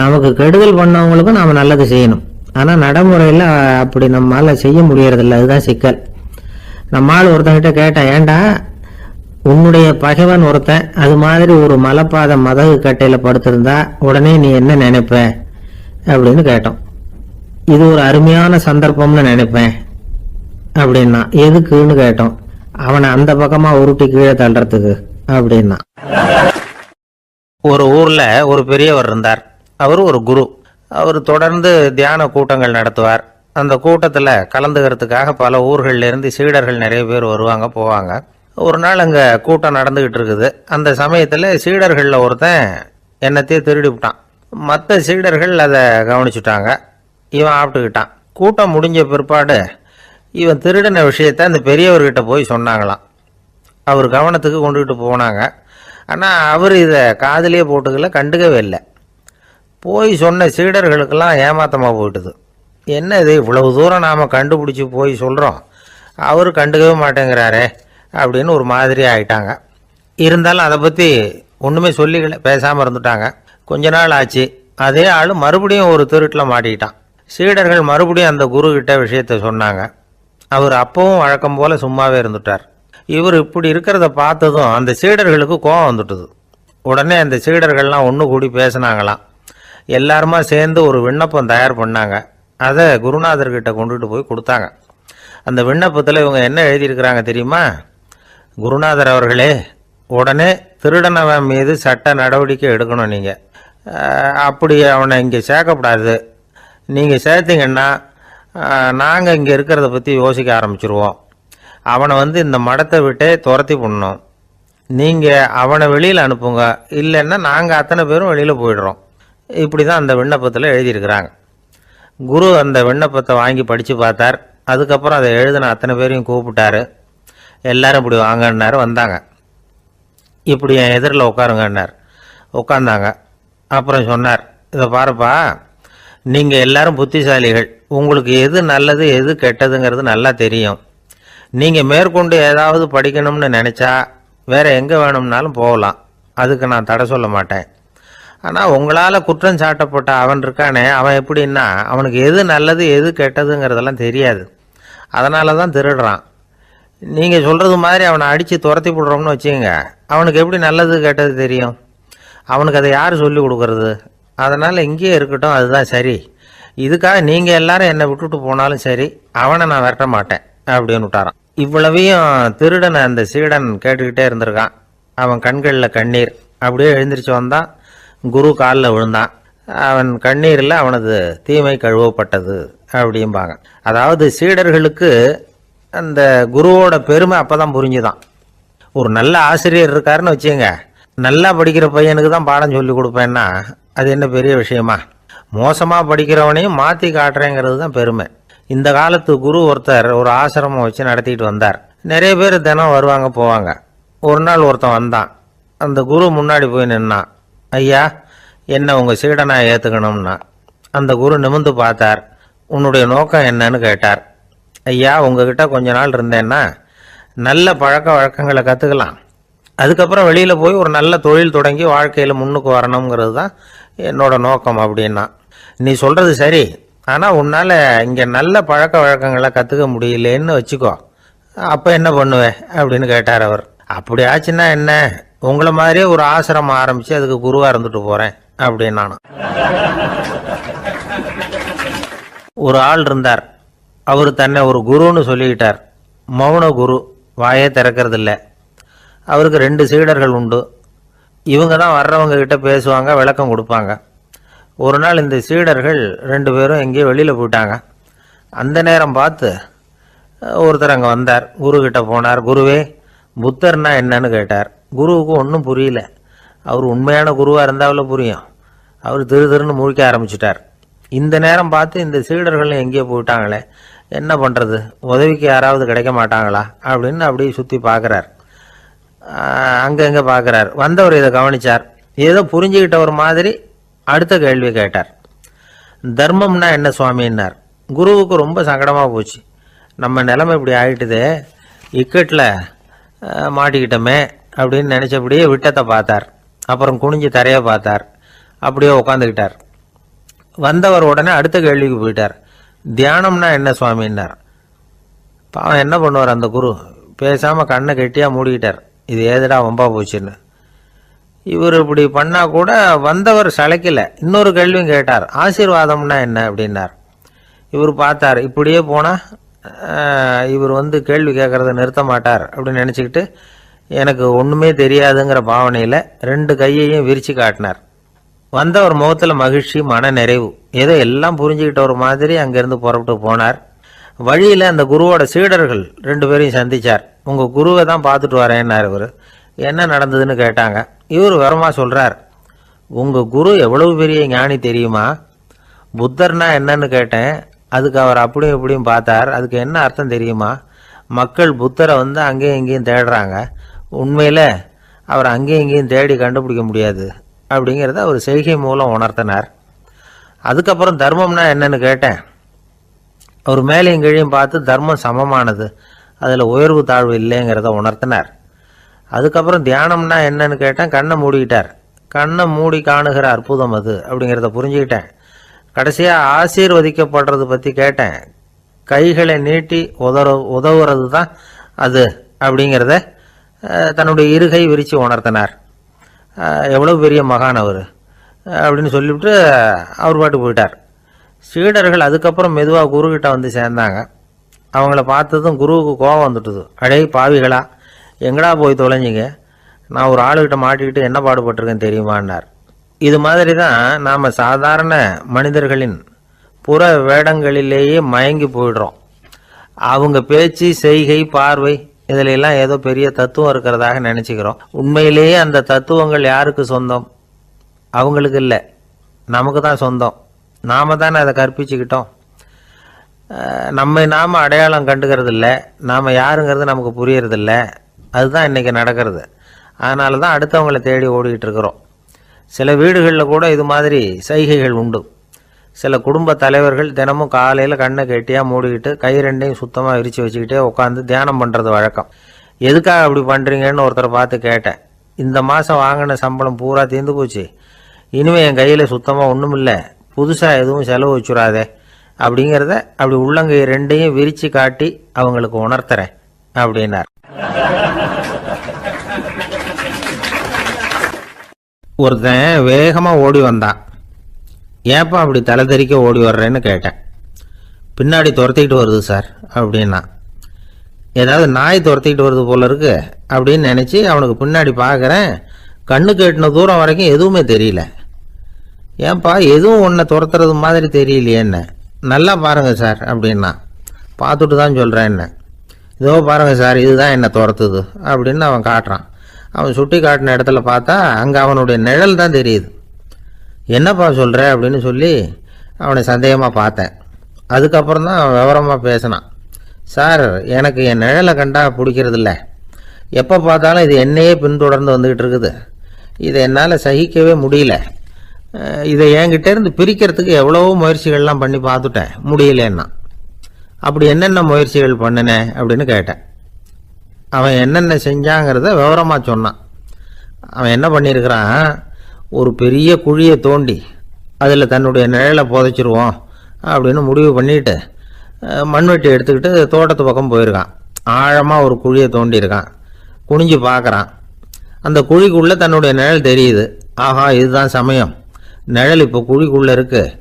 நமக்கு கெடுதல் பண்ணவங்களுக்கும் நாம நல்லது செய்யணும். ஆனா நடைமுறையில அப்படி நம்மளால செய்ய முடியறதில்ல. அதுதான் சிக்கல். நம்மால் ஒருத்தங்கிட்ட கேட்டேன், ஏண்டா உன்னுடைய பகைவன் ஒருத்தன் அது மாதிரி ஒரு மலைப்பாதை மதகு கட்டையில படுத்திருந்தா உடனே நீ என்ன நினைப்ப அப்படின்னு கேட்டோம். இது ஒரு அருமையான சந்தர்ப்பம்னு நினைப்பேன் அப்படின்னா. எதுக்குன்னு கேட்டோம். அவனை அந்த பக்கமா உருட்டி கீழே தள்ளுறதுக்கு அப்படின்னா.
ஒரு ஊர்ல ஒரு பெரியவர் இருந்தார். அவர் ஒரு குரு. அவர் தொடர்ந்து தியான கூட்டங்கள் நடத்துவார். அந்த கூட்டத்துல கலந்துக்கிறதுக்காக பல ஊர்கள்ல இருந்து சீடர்கள் நிறைய பேர் வருவாங்க போவாங்க. ஒரு நாள் அங்க கூட்டம் நடந்துகிட்டு இருக்குது. அந்த சமயத்துல சீடர்கள்ல ஒருத்தன் என்னத்தையே திருடி விட்டான். மற்ற சீடர்கள் அதை கவனிச்சுட்டாங்க. இவன் ஆப்பிட்டுக்கிட்டான். கூட்டம் முடிஞ்ச பிற்பாடு இவன் திருடின விஷயத்த அந்த பெரியவர்கிட்ட போய் சொன்னாங்களாம். அவர் கவனத்துக்கு கொண்டுகிட்டு போனாங்க. ஆனால் அவர் இதை காதிலேயே போட்டுக்கல, கண்டுக்கவே இல்லை. போய் சொன்ன சீடர்களுக்கெல்லாம் ஏமாத்தமாக போயிட்டுது. என்ன இது, இவ்வளவு தூரம் நாம் கண்டுபிடிச்சி போய் சொல்கிறோம், அவர் கண்டுக்கவே மாட்டேங்கிறாரே அப்படின்னு ஒரு மாதிரி ஆயிட்டாங்க. இருந்தாலும் அதை பற்றி ஒன்றுமே சொல்லிக்கல, பேசாமல் இருந்துட்டாங்க. கொஞ்ச நாள் ஆச்சு. அதே ஆள் மறுபடியும் ஒரு திருட்டில் மாட்டிக்கிட்டான். சீடர்கள் மறுபடியும் அந்த குரு கிட்ட விஷயத்த சொன்னாங்க. அவர் அப்பவும் வழக்கம் போல சும்மாவே இருந்துட்டார். இவர் இப்படி இருக்கிறத பார்த்ததும் அந்த சீடர்களுக்கு கோபம் வந்துட்டுது. உடனே அந்த சீடர்கள்லாம் ஒன்று கூடி பேசினாங்களாம். எல்லாருமா சேர்ந்து ஒரு விண்ணப்பம் தயார் பண்ணாங்க. அதை குருநாதர்கிட்ட கொண்டுட்டு போய் கொடுத்தாங்க. அந்த விண்ணப்பத்தில் இவங்க என்ன எழுதியிருக்கிறாங்க தெரியுமா? குருநாதர் அவர்களே, உடனே திருடனவன் மீது சட்ட நடவடிக்கை எடுக்கணும். நீங்கள் அப்படி அவனை இங்கே சேர்க்கப்படாது. நீங்கள் சேர்த்தீங்கன்னா நாங்கள் இங்கே இருக்கிறத பற்றி யோசிக்க ஆரம்பிச்சிருவோம். அவனை இந்த மடத்தை விட்டே துரத்தி பண்ணணும். நீங்கள் அவனை வெளியில் அனுப்புங்க, இல்லைன்னா நாங்கள் அத்தனை பேரும் வெளியில் போயிடுறோம். இப்படி தான் அந்த விண்ணப்பத்தில் எழுதியிருக்கிறாங்க. குரு அந்த விண்ணப்பத்தை வாங்கி படித்து பார்த்தார். அதுக்கப்புறம் அதை எழுதின அத்தனை பேரையும் கூப்பிட்டாரு. எல்லாரும் இப்படி வாங்கன்னாரு. வந்தாங்க. இப்படி என் எதிரில் உட்காருங்கன்னார். உட்காந்தாங்க. அப்புறம் சொன்னார், இதை பாருப்பா,
நீங்க எல்லாரும் புத்திசாலிகள், உங்களுக்கு எது நல்லது எது கெட்டதுங்கிறது நல்லா தெரியும். நீங்க மேற்கொண்டு ஏதாவது படிக்கணும்னு நினைச்சா வேற எங்க வேணும்னாலும் போகலாம், அதுக்கு நான் தடை சொல்ல மாட்டேன். ஆனா உங்களால குற்றம் சாட்டப்பட்ட அவன் இருக்கானே, அவன் எப்படின்னா அவனுக்கு எது நல்லது எது கெட்டதுங்கிறதெல்லாம் தெரியாது, அதனால தான் திருடுறான். நீங்க சொல்றது மாதிரி அவனை அடிச்சு துரத்தி விடுறோம்னு வச்சுக்கோங்க, அவனுக்கு எப்படி நல்லது கெட்டது தெரியும்? அவனுக்கு அதை யார் சொல்லி கொடுக்கறது? அதனால இங்கேயே இருக்கட்டும், அதுதான் சரி. இதுக்காக நீங்க எல்லாரும் என்னை விட்டுட்டு போனாலும் சரி, அவனை நான் விரட்ட மாட்டேன் அப்படின்னு விட்டாரான். இவ்வளவையும் திருடனை அந்த சீடன் கேட்டுக்கிட்டே இருந்திருக்கான். அவன் கண்களில் கண்ணீர். அப்படியே எழுந்திரிச்சு வந்தான், குரு காலில் விழுந்தான். அவன் கண்ணீரில் அவனது தீமை கழுவப்பட்டது அப்படிம்பாங்க. அதாவது சீடர்களுக்கு அந்த குருவோட பெருமை அப்பதான் புரிஞ்சுதான். ஒரு நல்ல ஆசிரியர் இருக்காருன்னு வச்சுங்க, நல்லா படிக்கிற பையனுக்கு தான் பாடம் சொல்லி கொடுப்பேன்னா அது என்ன பெரிய விஷயமா? மோசமா படிக்கிறவனையும் மாத்தி காட்டுறேங்கிறது தான் பெருமை. இந்த காலத்து குரு ஒருத்தர் ஒரு ஆசிரமம் வச்சு நடத்திட்டு வந்தார். நிறைய பேர் தினம் வருவாங்க போவாங்க. ஒரு நாள் ஒருத்தன் வந்தான். அந்த குரு முன்னாடி போய் நின்னான். ஐயா, என்ன உங்க சீடனா ஏத்துக்கணும்னா. அந்த குரு நிமிர்ந்து பார்த்தார். உன்னுடைய நோக்கம் என்னன்னு கேட்டார். ஐயா, உங்ககிட்ட கொஞ்ச நாள் இருந்தேன்னா நல்ல பழக்க வழக்கங்களை கற்றுக்கலாம், அதுக்கப்புறம் வெளியில் போய் ஒரு நல்ல தொழில் தொடங்கி வாழ்க்கையில் முன்னுக்கு வரணுங்கிறது தான் என்னோட நோக்கம் அப்படின்னா. நீ சொல்கிறது சரி, ஆனால் உன்னால் இங்கே நல்ல பழக்க வழக்கங்களை கற்றுக்க முடியலேன்னு வச்சுக்கோ, அப்போ என்ன பண்ணுவேன் அப்படின்னு கேட்டார் அவர். அப்படி ஆச்சுன்னா என்ன, உங்களை மாதிரியே ஒரு ஆசிரமம் ஆரம்பித்து அதுக்கு குருவாக இருந்துட்டு போகிறேன் அப்படின்னு நானும். ஒரு ஆள் இருந்தார். அவர் தன்னை ஒரு குருன்னு சொல்லிக்கிட்டார். மௌன குரு, வாயே திறக்கிறது இல்லை. அவருக்கு 2 சீடர்கள் உண்டு. இவங்க தான் வர்றவங்க கிட்ட பேசுவாங்க, விளக்கம் கொடுப்பாங்க. ஒரு நாள் இந்த சீடர்கள் 2 பேரும் எங்கேயோ வெளியில் போயிட்டாங்க. அந்த நேரம் பார்த்து ஒருத்தர் அங்கே வந்தார். குரு கிட்ட போனார். குருவே, புத்தர்னா என்னன்னு கேட்டார். குருவுக்கு ஒன்றும் புரியல. அவர் உண்மையான குருவாக இருந்தாவில் புரியும். அவர் திருன்னு முழிக்க ஆரம்பிச்சிட்டார். இந்த நேரம் பார்த்து இந்த சீடர்களும் எங்கேயோ போயிட்டாங்களே, என்ன பண்ணுறது, உதவிக்கு யாராவது கிடைக்க மாட்டாங்களா அப்படின்னு அப்படியே சுற்றி பார்க்குறார். அங்கங்கே பார்க்குறார். வந்தவர் இதை கவனிச்சார். ஏதோ புரிஞ்சுக்கிட்ட ஒரு மாதிரி அடுத்த கேள்வி கேட்டார். தர்மம்னா என்ன சுவாமின்னார். குருவுக்கு ரொம்ப சங்கடமாக போச்சு. நம்ம நிலைமை இப்படி ஆகிட்டுதே, இக்கட்டில் மாட்டிக்கிட்டோமே அப்படின்னு நினச்சபடியே விட்டத்தை பார்த்தார். அப்புறம் குனிஞ்சு தரையை பார்த்தார். அப்படியே உட்காந்துக்கிட்டார். வந்தவர் உடனே அடுத்த கேள்விக்கு போயிட்டார். தியானம்னா என்ன சுவாமின்னார். பாவம் என்ன பண்ணுவார் அந்த குரு, பேசாமல் கண்ணை கெட்டியாக மூடிக்கிட்டார். இது ஏதுடா வம்பா போச்சுன்னு. இவர் இப்படி பண்ணால் கூட வந்தவர் சளைக்கல. இன்னொரு கேள்வியும் கேட்டார். ஆசீர்வாதம்னா என்ன அப்படின்னார். இவர் பார்த்தார். இப்படியே போனால் இவர் கேள்வி கேட்குறத நிறுத்த மாட்டார் அப்படின்னு நினச்சிக்கிட்டு எனக்கு ஒன்றுமே தெரியாதுங்கிற பாவனையில் 2 கையையும் விரித்து காட்டினார். வந்தவர் முகத்தில் மகிழ்ச்சி, மன நிறைவு, ஏதோ எல்லாம் புரிஞ்சுக்கிட்ட ஒரு மாதிரி அங்கேருந்து புறப்பட்டு போனார். வழியில் அந்த குருவோட சீடர்கள் 2 பேரையும் சந்திச்சார். உங்கள் குருவை தான் பார்த்துட்டு வரேன்னார் இவர். என்ன நடந்ததுன்னு கேட்டாங்க. இவர் வரமா சொல்கிறார். உங்கள் குரு எவ்வளவு பெரிய ஞானி தெரியுமா? புத்தர்னா என்னன்னு கேட்டேன், அதுக்கு அவர் அப்படியும் இப்படியும் பார்த்தார். அதுக்கு என்ன அர்த்தம் தெரியுமா? மக்கள் புத்தரை அங்கேயும் இங்கேயும் தேடுறாங்க, உண்மையில் அவர் அங்கேயும் இங்கேயும் தேடி கண்டுபிடிக்க முடியாது அப்படிங்கிறத அவர் செய்கை மூலம் உணர்த்தினார். அதுக்கப்புறம் தர்மம்னா என்னன்னு கேட்டேன். அவர் மேலேயும் கீழையும் பார்த்து தர்மம் சமமானது, அதில் உயர்வு தாழ்வு இல்லைங்கிறத உணர்த்தினார். அதுக்கப்புறம் தியானம்னா என்னன்னு கேட்டேன். கண்ணை மூடிக்கிட்டார். கண்ணை மூடி காணுகிற அற்புதம் அது அப்படிங்கிறத புரிஞ்சுக்கிட்டேன். கடைசியாக ஆசீர்வதிக்கப்படுறது பற்றி கேட்டேன். கைகளை நீட்டி உதவுறது தான் அது அப்படிங்கிறத தன்னுடைய இருகை விரித்து உணர்த்தினார். எவ்வளோ பெரிய மகான் அவர் அப்படின்னு சொல்லிவிட்டு அவர் பாட்டு போயிட்டார். சீடர்கள் அதுக்கப்புறம் மெதுவாக குருக்கிட்ட சேர்ந்தாங்க. அவங்கள பார்த்ததும் குருவுக்கு கோபம் வந்துட்டுது. அடே பாவிகளா, எங்கடா போய் தொலைஞ்சிங்க, நான் ஒரு ஆளுகிட்ட மாட்டிக்கிட்டு என்ன பாடுபட்டிருக்கேன்னு தெரியுமான்னார். இது மாதிரி தான் நாம் சாதாரண மனிதர்களின் புற வேடங்களிலேயே மயங்கி போயிடுறோம். அவங்க பேச்சு, செய்கை, பார்வை இதிலெல்லாம் ஏதோ பெரிய தத்துவம் இருக்கிறதாக நினச்சிக்கிறோம். உண்மையிலேயே அந்த தத்துவங்கள் யாருக்கு சொந்தம்? அவங்களுக்கு இல்லை, நமக்கு தான் சொந்தம். நாம தானே அதை கற்பிச்சுக்கிட்டோம். நாம் அடையாளம் கண்டுக்கிறது இல்லை, நாம் யாருங்கிறது நமக்கு புரியறதில்ல. அதுதான் இன்றைக்கி நடக்கிறது. அதனால தான் அடுத்தவங்களை தேடி ஓடிக்கிட்டு இருக்கிறோம். சில வீடுகளில் கூட இது மாதிரி சைகைகள் உண்டு. சில குடும்ப தலைவர்கள் தினமும் காலையில் கண்ணை கெட்டியாக மூடிக்கிட்டு கை ரெண்டையும் சுத்தமாக விரித்து வச்சுக்கிட்டே உட்காந்து தியானம் பண்ணுறது வழக்கம். எதுக்காக அப்படி பண்ணுறீங்கன்னு ஒருத்தரை பார்த்து கேட்டேன். இந்த மாதம் வாங்கின சம்பளம் பூரா தீர்ந்து போச்சு, இனிமேல் என் கையில் சுத்தமாக ஒன்றும் இல்லை, புதுசாக எதுவும் செலவு வச்சுடாதே அப்படிங்கிறத அப்படி உள்ளங்கை ரெண்டையும் விரித்து காட்டி அவங்களுக்கு உணர்த்துறேன் அப்படின்னார். ஒருத்தன் வேகமாக ஓடி வந்தான். ஏப்பா அப்படி தலை தெறிக்க ஓடி வர்றேன்னு கேட்டேன். பின்னாடி துரத்திக்கிட்டு வருது சார் அப்படின்னா. ஏதாவது நாய் துரத்திக்கிட்டு வருது போல இருக்கு அப்படின்னு நினச்சி அவனுக்கு பின்னாடி பார்க்குறேன். கண்ணு கேட்டின தூரம் வரைக்கும் எதுவுமே தெரியல. ஏன்பா எதுவும் ஒன்றை துரத்துறது மாதிரி தெரியலையே என்ன, நல்லா பாருங்க சார் அப்படின்னா. பார்த்துட்டு தான் சொல்கிறேன் என்ன. இதோ பாருங்க சார், இதுதான் என்ன துரத்துது அப்படின்னு அவன் காட்டுறான். அவன் சுட்டி காட்டின இடத்துல பார்த்தா அங்கே அவனுடைய நிழல் தான் தெரியுது. என்னப்பா சொல்கிற அப்படின்னு சொல்லி அவனை சந்தேகமாக பார்த்தேன். அதுக்கப்புறம் தான் அவன் விவரமாக பேசினான். சார், எனக்கு என் நிழலை கண்டா பிடிக்கிறதில்ல, எப்போ பார்த்தாலும் இது என்னையே பின்தொடர்ந்து வந்துக்கிட்டு இருக்குது, இதை என்னால் சகிக்கவே முடியல, இதை என்கிட்டேருந்து பிரிக்கிறதுக்கு எவ்வளவோ முயற்சிகள்லாம் பண்ணி பார்த்துட்டேன், முடியலன்னா. அப்படி என்னென்ன முயற்சிகள் பண்ணினேன் அப்படின்னு கேட்டேன். அவன் என்னென்ன செஞ்சாங்கிறத விவரமாக சொன்னான். அவன் என்ன பண்ணியிருக்கிறான், ஒரு பெரிய குழியை தோண்டி அதில் தன்னுடைய நிழலை புதைச்சிருவோம் அப்படின்னு முடிவு பண்ணிட்டு மண்வெட்டி எடுத்துக்கிட்டு தோட்டத்து பக்கம் போயிருக்கான். ஆழமாக ஒரு குழியை தோண்டியிருக்கான். குனிஞ்சு பார்க்குறான். அந்த குழிக்குள்ளே தன்னுடைய நிழல் தெரியுது. ஆஹா, இதுதான் சமயம், நிழல் இப்போ குழிக்குள்ளே இருக்குது,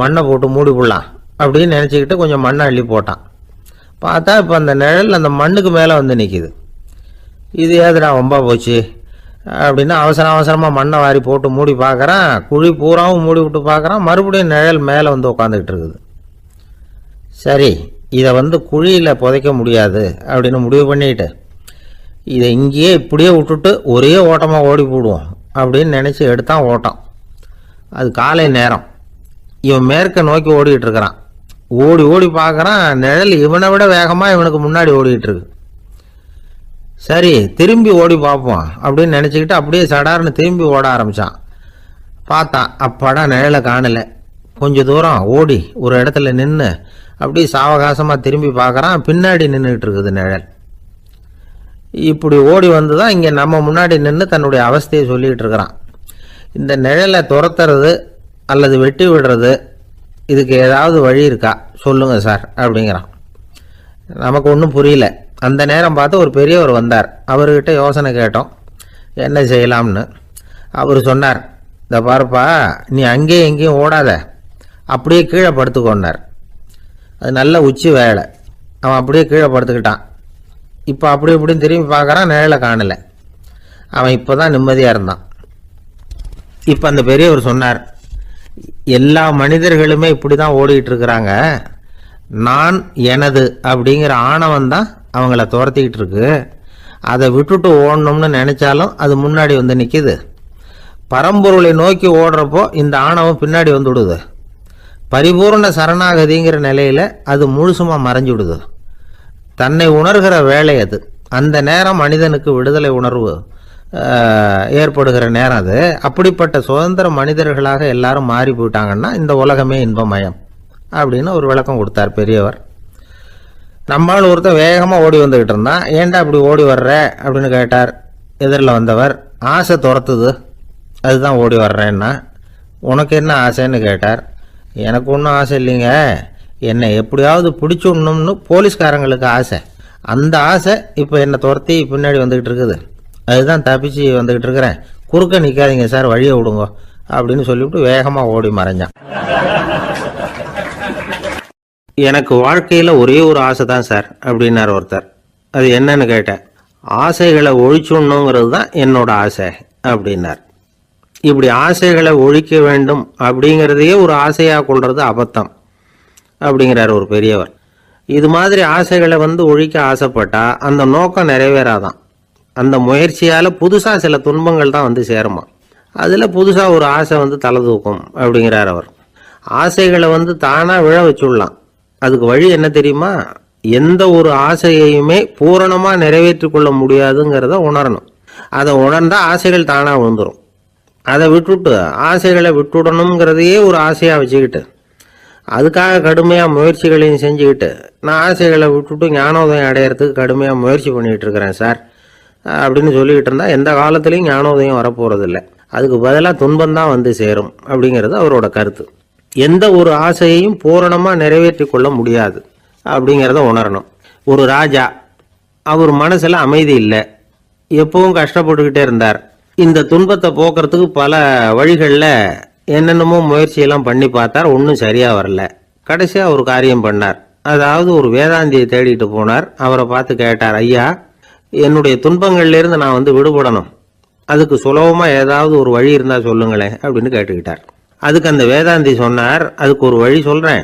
மண்ணை போட்டு மூடி போடலாம் அப்படின்னு நினச்சிக்கிட்டு கொஞ்சம் மண்ணை அள்ளி போட்டான். பார்த்தா இப்போ அந்த நிழல் அந்த மண்ணுக்கு மேலே வந்து நிற்கிது. இது ஏதுடா ரொம்ப போச்சு அப்படின்னு அவசரமாக மண்ணை வாரி போட்டு மூடி பார்க்குறான். குழி பூராவும் மூடி விட்டு பார்க்குறான். மறுபடியும் நிழல் மேலே வந்து உட்காந்துக்கிட்டு இருக்குது. சரி, இதை குழியில் புதைக்க முடியாது அப்படின்னு முடிவு பண்ணிட்டு இதை இங்கேயே இப்படியே விட்டுட்டு ஒரே ஓட்டமாக ஓடி போடுவோம் அப்படின்னு நினச்சி எடுத்தான் ஓட்டம். அது காலை நேரம். இவன் மேற்க நோக்கி ஓடிக்கிட்டு இருக்கிறான். ஓடி ஓடி பார்க்குறான், நிழல் இவனை விட வேகமாக இவனுக்கு முன்னாடி ஓடிக்கிட்டு இருக்கு. சரி, திரும்பி ஓடி பார்ப்போம் அப்படின்னு நினச்சிக்கிட்டு அப்படியே சடார்னு திரும்பி ஓட ஆரம்பித்தான். பார்த்தான், அப்பாடா நிழலை காணலை. கொஞ்சம் தூரம் ஓடி ஒரு இடத்துல நின்று அப்படியே சாவகாசமாக திரும்பி பார்க்குறான். பின்னாடி நின்றுட்டு இருக்குது நிழல். இப்படி ஓடி வந்து தான் இங்கே நம்ம முன்னாடி நின்று தன்னுடைய அவஸ்தையை சொல்லிகிட்டு இருக்கிறான். இந்த நிழலை துரத்துறது அல்லது வெட்டி விடுறது, இதுக்கு ஏதாவது வழி இருக்கா சொல்லுங்க சார் அப்படிங்கிறான். நமக்கு ஒன்றும் புரியல. அந்த நேரம் பார்த்து ஒரு பெரியவர் வந்தார். அவர்கிட்ட யோசனை கேட்டோம், என்ன செய்யலாம்னு. அவர் சொன்னார், இந்த பாருப்பா, நீ அங்கேயும் எங்கேயும் ஓடாத, அப்படியே கீழே படுத்துக்கொண்டார். அது நல்ல உச்சி வேலை. அவன் அப்படியே கீழே படுத்துக்கிட்டான். இப்போ அப்படி இப்படின்னு திரும்பி பார்க்குறான், நிழலை காணலை. அவன் இப்போ தான் நிம்மதியாக இருந்தான். இப்போ அந்த பெரியவர் சொன்னார், எல்லா மனிதர்களுமே இப்படி தான் ஓடிக்கிட்டு இருக்கிறாங்க. நான் எனது அப்படிங்கிற ஆணவம் தான் அவங்கள துரத்திக்கிட்டு இருக்கு. அதை விட்டுட்டு ஓடணும்னு நினைச்சாலும் அது முன்னாடி வந்து நிற்கிது. பரம்பொருளை நோக்கி ஓடுறப்போ இந்த ஆணவம் பின்னாடி வந்துவிடுது. பரிபூர்ண சரணாகதிங்கிற நிலையில அது முழுசுமா மறைஞ்சு விடுது. தன்னை உணர்கிற வேலை அது. அந்த நேரம் மனிதனுக்கு விடுதலை உணர்வு ஏற்படுகிற நேரம் அது. அப்படிப்பட்ட சுதந்திர மனிதர்களாக எல்லாரும் மாறி போயிட்டாங்கன்னா இந்த உலகமே இன்பமயம் அப்படின்னு ஒரு விளக்கம் கொடுத்தார் பெரியவர். நம்மால் ஒருத்தர் வேகமாக ஓடி வந்துக்கிட்டு இருந்தான். ஏன்டா அப்படி ஓடி வர்ற அப்படின்னு கேட்டார் எதிரில் வந்தவர். ஆசை துரத்துது, அதுதான் ஓடி வர்றேன்னா. உனக்கு என்ன ஆசைன்னு கேட்டார். எனக்கு ஒன்றும் ஆசை இல்லைங்க, என்னை எப்படியாவது பிடிச்சுடணும்னு போலீஸ்காரங்களுக்கு ஆசை. அந்த ஆசை இப்போ என்னை துரத்தி பின்னாடி வந்துக்கிட்டு இருக்குது, அதுதான் தப்பிச்சு வந்துக்கிட்டு இருக்கிறேன். குறுக்க நிற்காதீங்க சார், வழியை விடுங்க அப்படின்னு சொல்லிவிட்டு வேகமாக ஓடி மறைஞ்சான். எனக்கு வாழ்க்கையில் ஒரே ஒரு ஆசை தான் சார் அப்படின்னார் ஒருத்தர். அது என்னன்னு கேட்டேன். ஆசைகளை ஒழிச்சுடணுங்கிறது தான் என்னோட ஆசை அப்படின்னார். இப்படி ஆசைகளை ஒழிக்க வேண்டும் அப்படிங்கிறதையே ஒரு ஆசையாக கொள்வது அபத்தம் அப்படிங்கிறார் ஒரு பெரியவர். இது மாதிரி ஆசைகளை ஒழிக்க ஆசைப்பட்டா அந்த நோக்கம் நிறைவேறாதான். அந்த முயற்சியால் புதுசாக சில துன்பங்கள் தான் சேருமா. அதில் புதுசாக ஒரு ஆசை தலை தூக்கும் அப்படிங்கிறார் அவர். ஆசைகளை தானாக விழ வச்சுடலாம். அதுக்கு வழி என்ன தெரியுமா? எந்த ஒரு ஆசையையுமே பூரணமாக நிறைவேற்றி கொள்ள முடியாதுங்கிறத உணரணும். அதை உணர்ந்தா ஆசைகள் தானாக விழுந்துடும். அதை விட்டுட்டு ஆசைகளை விட்டுடணுங்கிறதையே ஒரு ஆசையாக வச்சுக்கிட்டு
அதுக்காக கடுமையாக முயற்சிகளையும் செஞ்சுக்கிட்டு நான் ஆசைகளை விட்டுட்டு ஞானோதயம் அடையிறதுக்கு கடுமையாக முயற்சி பண்ணிகிட்டு இருக்கிறேன் சார் அப்படின்னு சொல்லிக்கிட்டு இருந்தால் எந்த காலத்துலேயும் ஞானோதயம் வரப்போகிறதில்ல. அதுக்கு பதிலாக துன்பம்தான் வந்து சேரும் அப்படிங்கிறது அவரோட கருத்து. எந்த ஒரு ஆசையையும் பூரணமாக நிறைவேற்றி கொள்ள முடியாது அப்படிங்கிறத உணரணும். ஒரு ராஜா, அவர் மனசில் அமைதி இல்லை, எப்பவும் கஷ்டப்பட்டுக்கிட்டே இருந்தார். இந்த துன்பத்தை போக்குறதுக்கு பல வழிகளில் என்னென்னமோ முயற்சியெல்லாம் பண்ணி பார்த்தார், ஒன்றும் சரியாக வரல. கடைசியாக ஒரு காரியம் பண்ணார். அதாவது ஒரு வேதாந்தியை தேடிட்டு போனார். அவரை பார்த்து கேட்டார், ஐயா, என்னுடைய துன்பங்கள்லேருந்து நான் வந்து விடுபடணும், அதுக்கு சுலபமாக ஏதாவது ஒரு வழி இருந்தால் சொல்லுங்களேன் அப்படின்னு கேட்டுக்கிட்டார். அதுக்கு அந்த வேதாந்தி சொன்னார், அதுக்கு ஒரு வழி சொல்கிறேன்,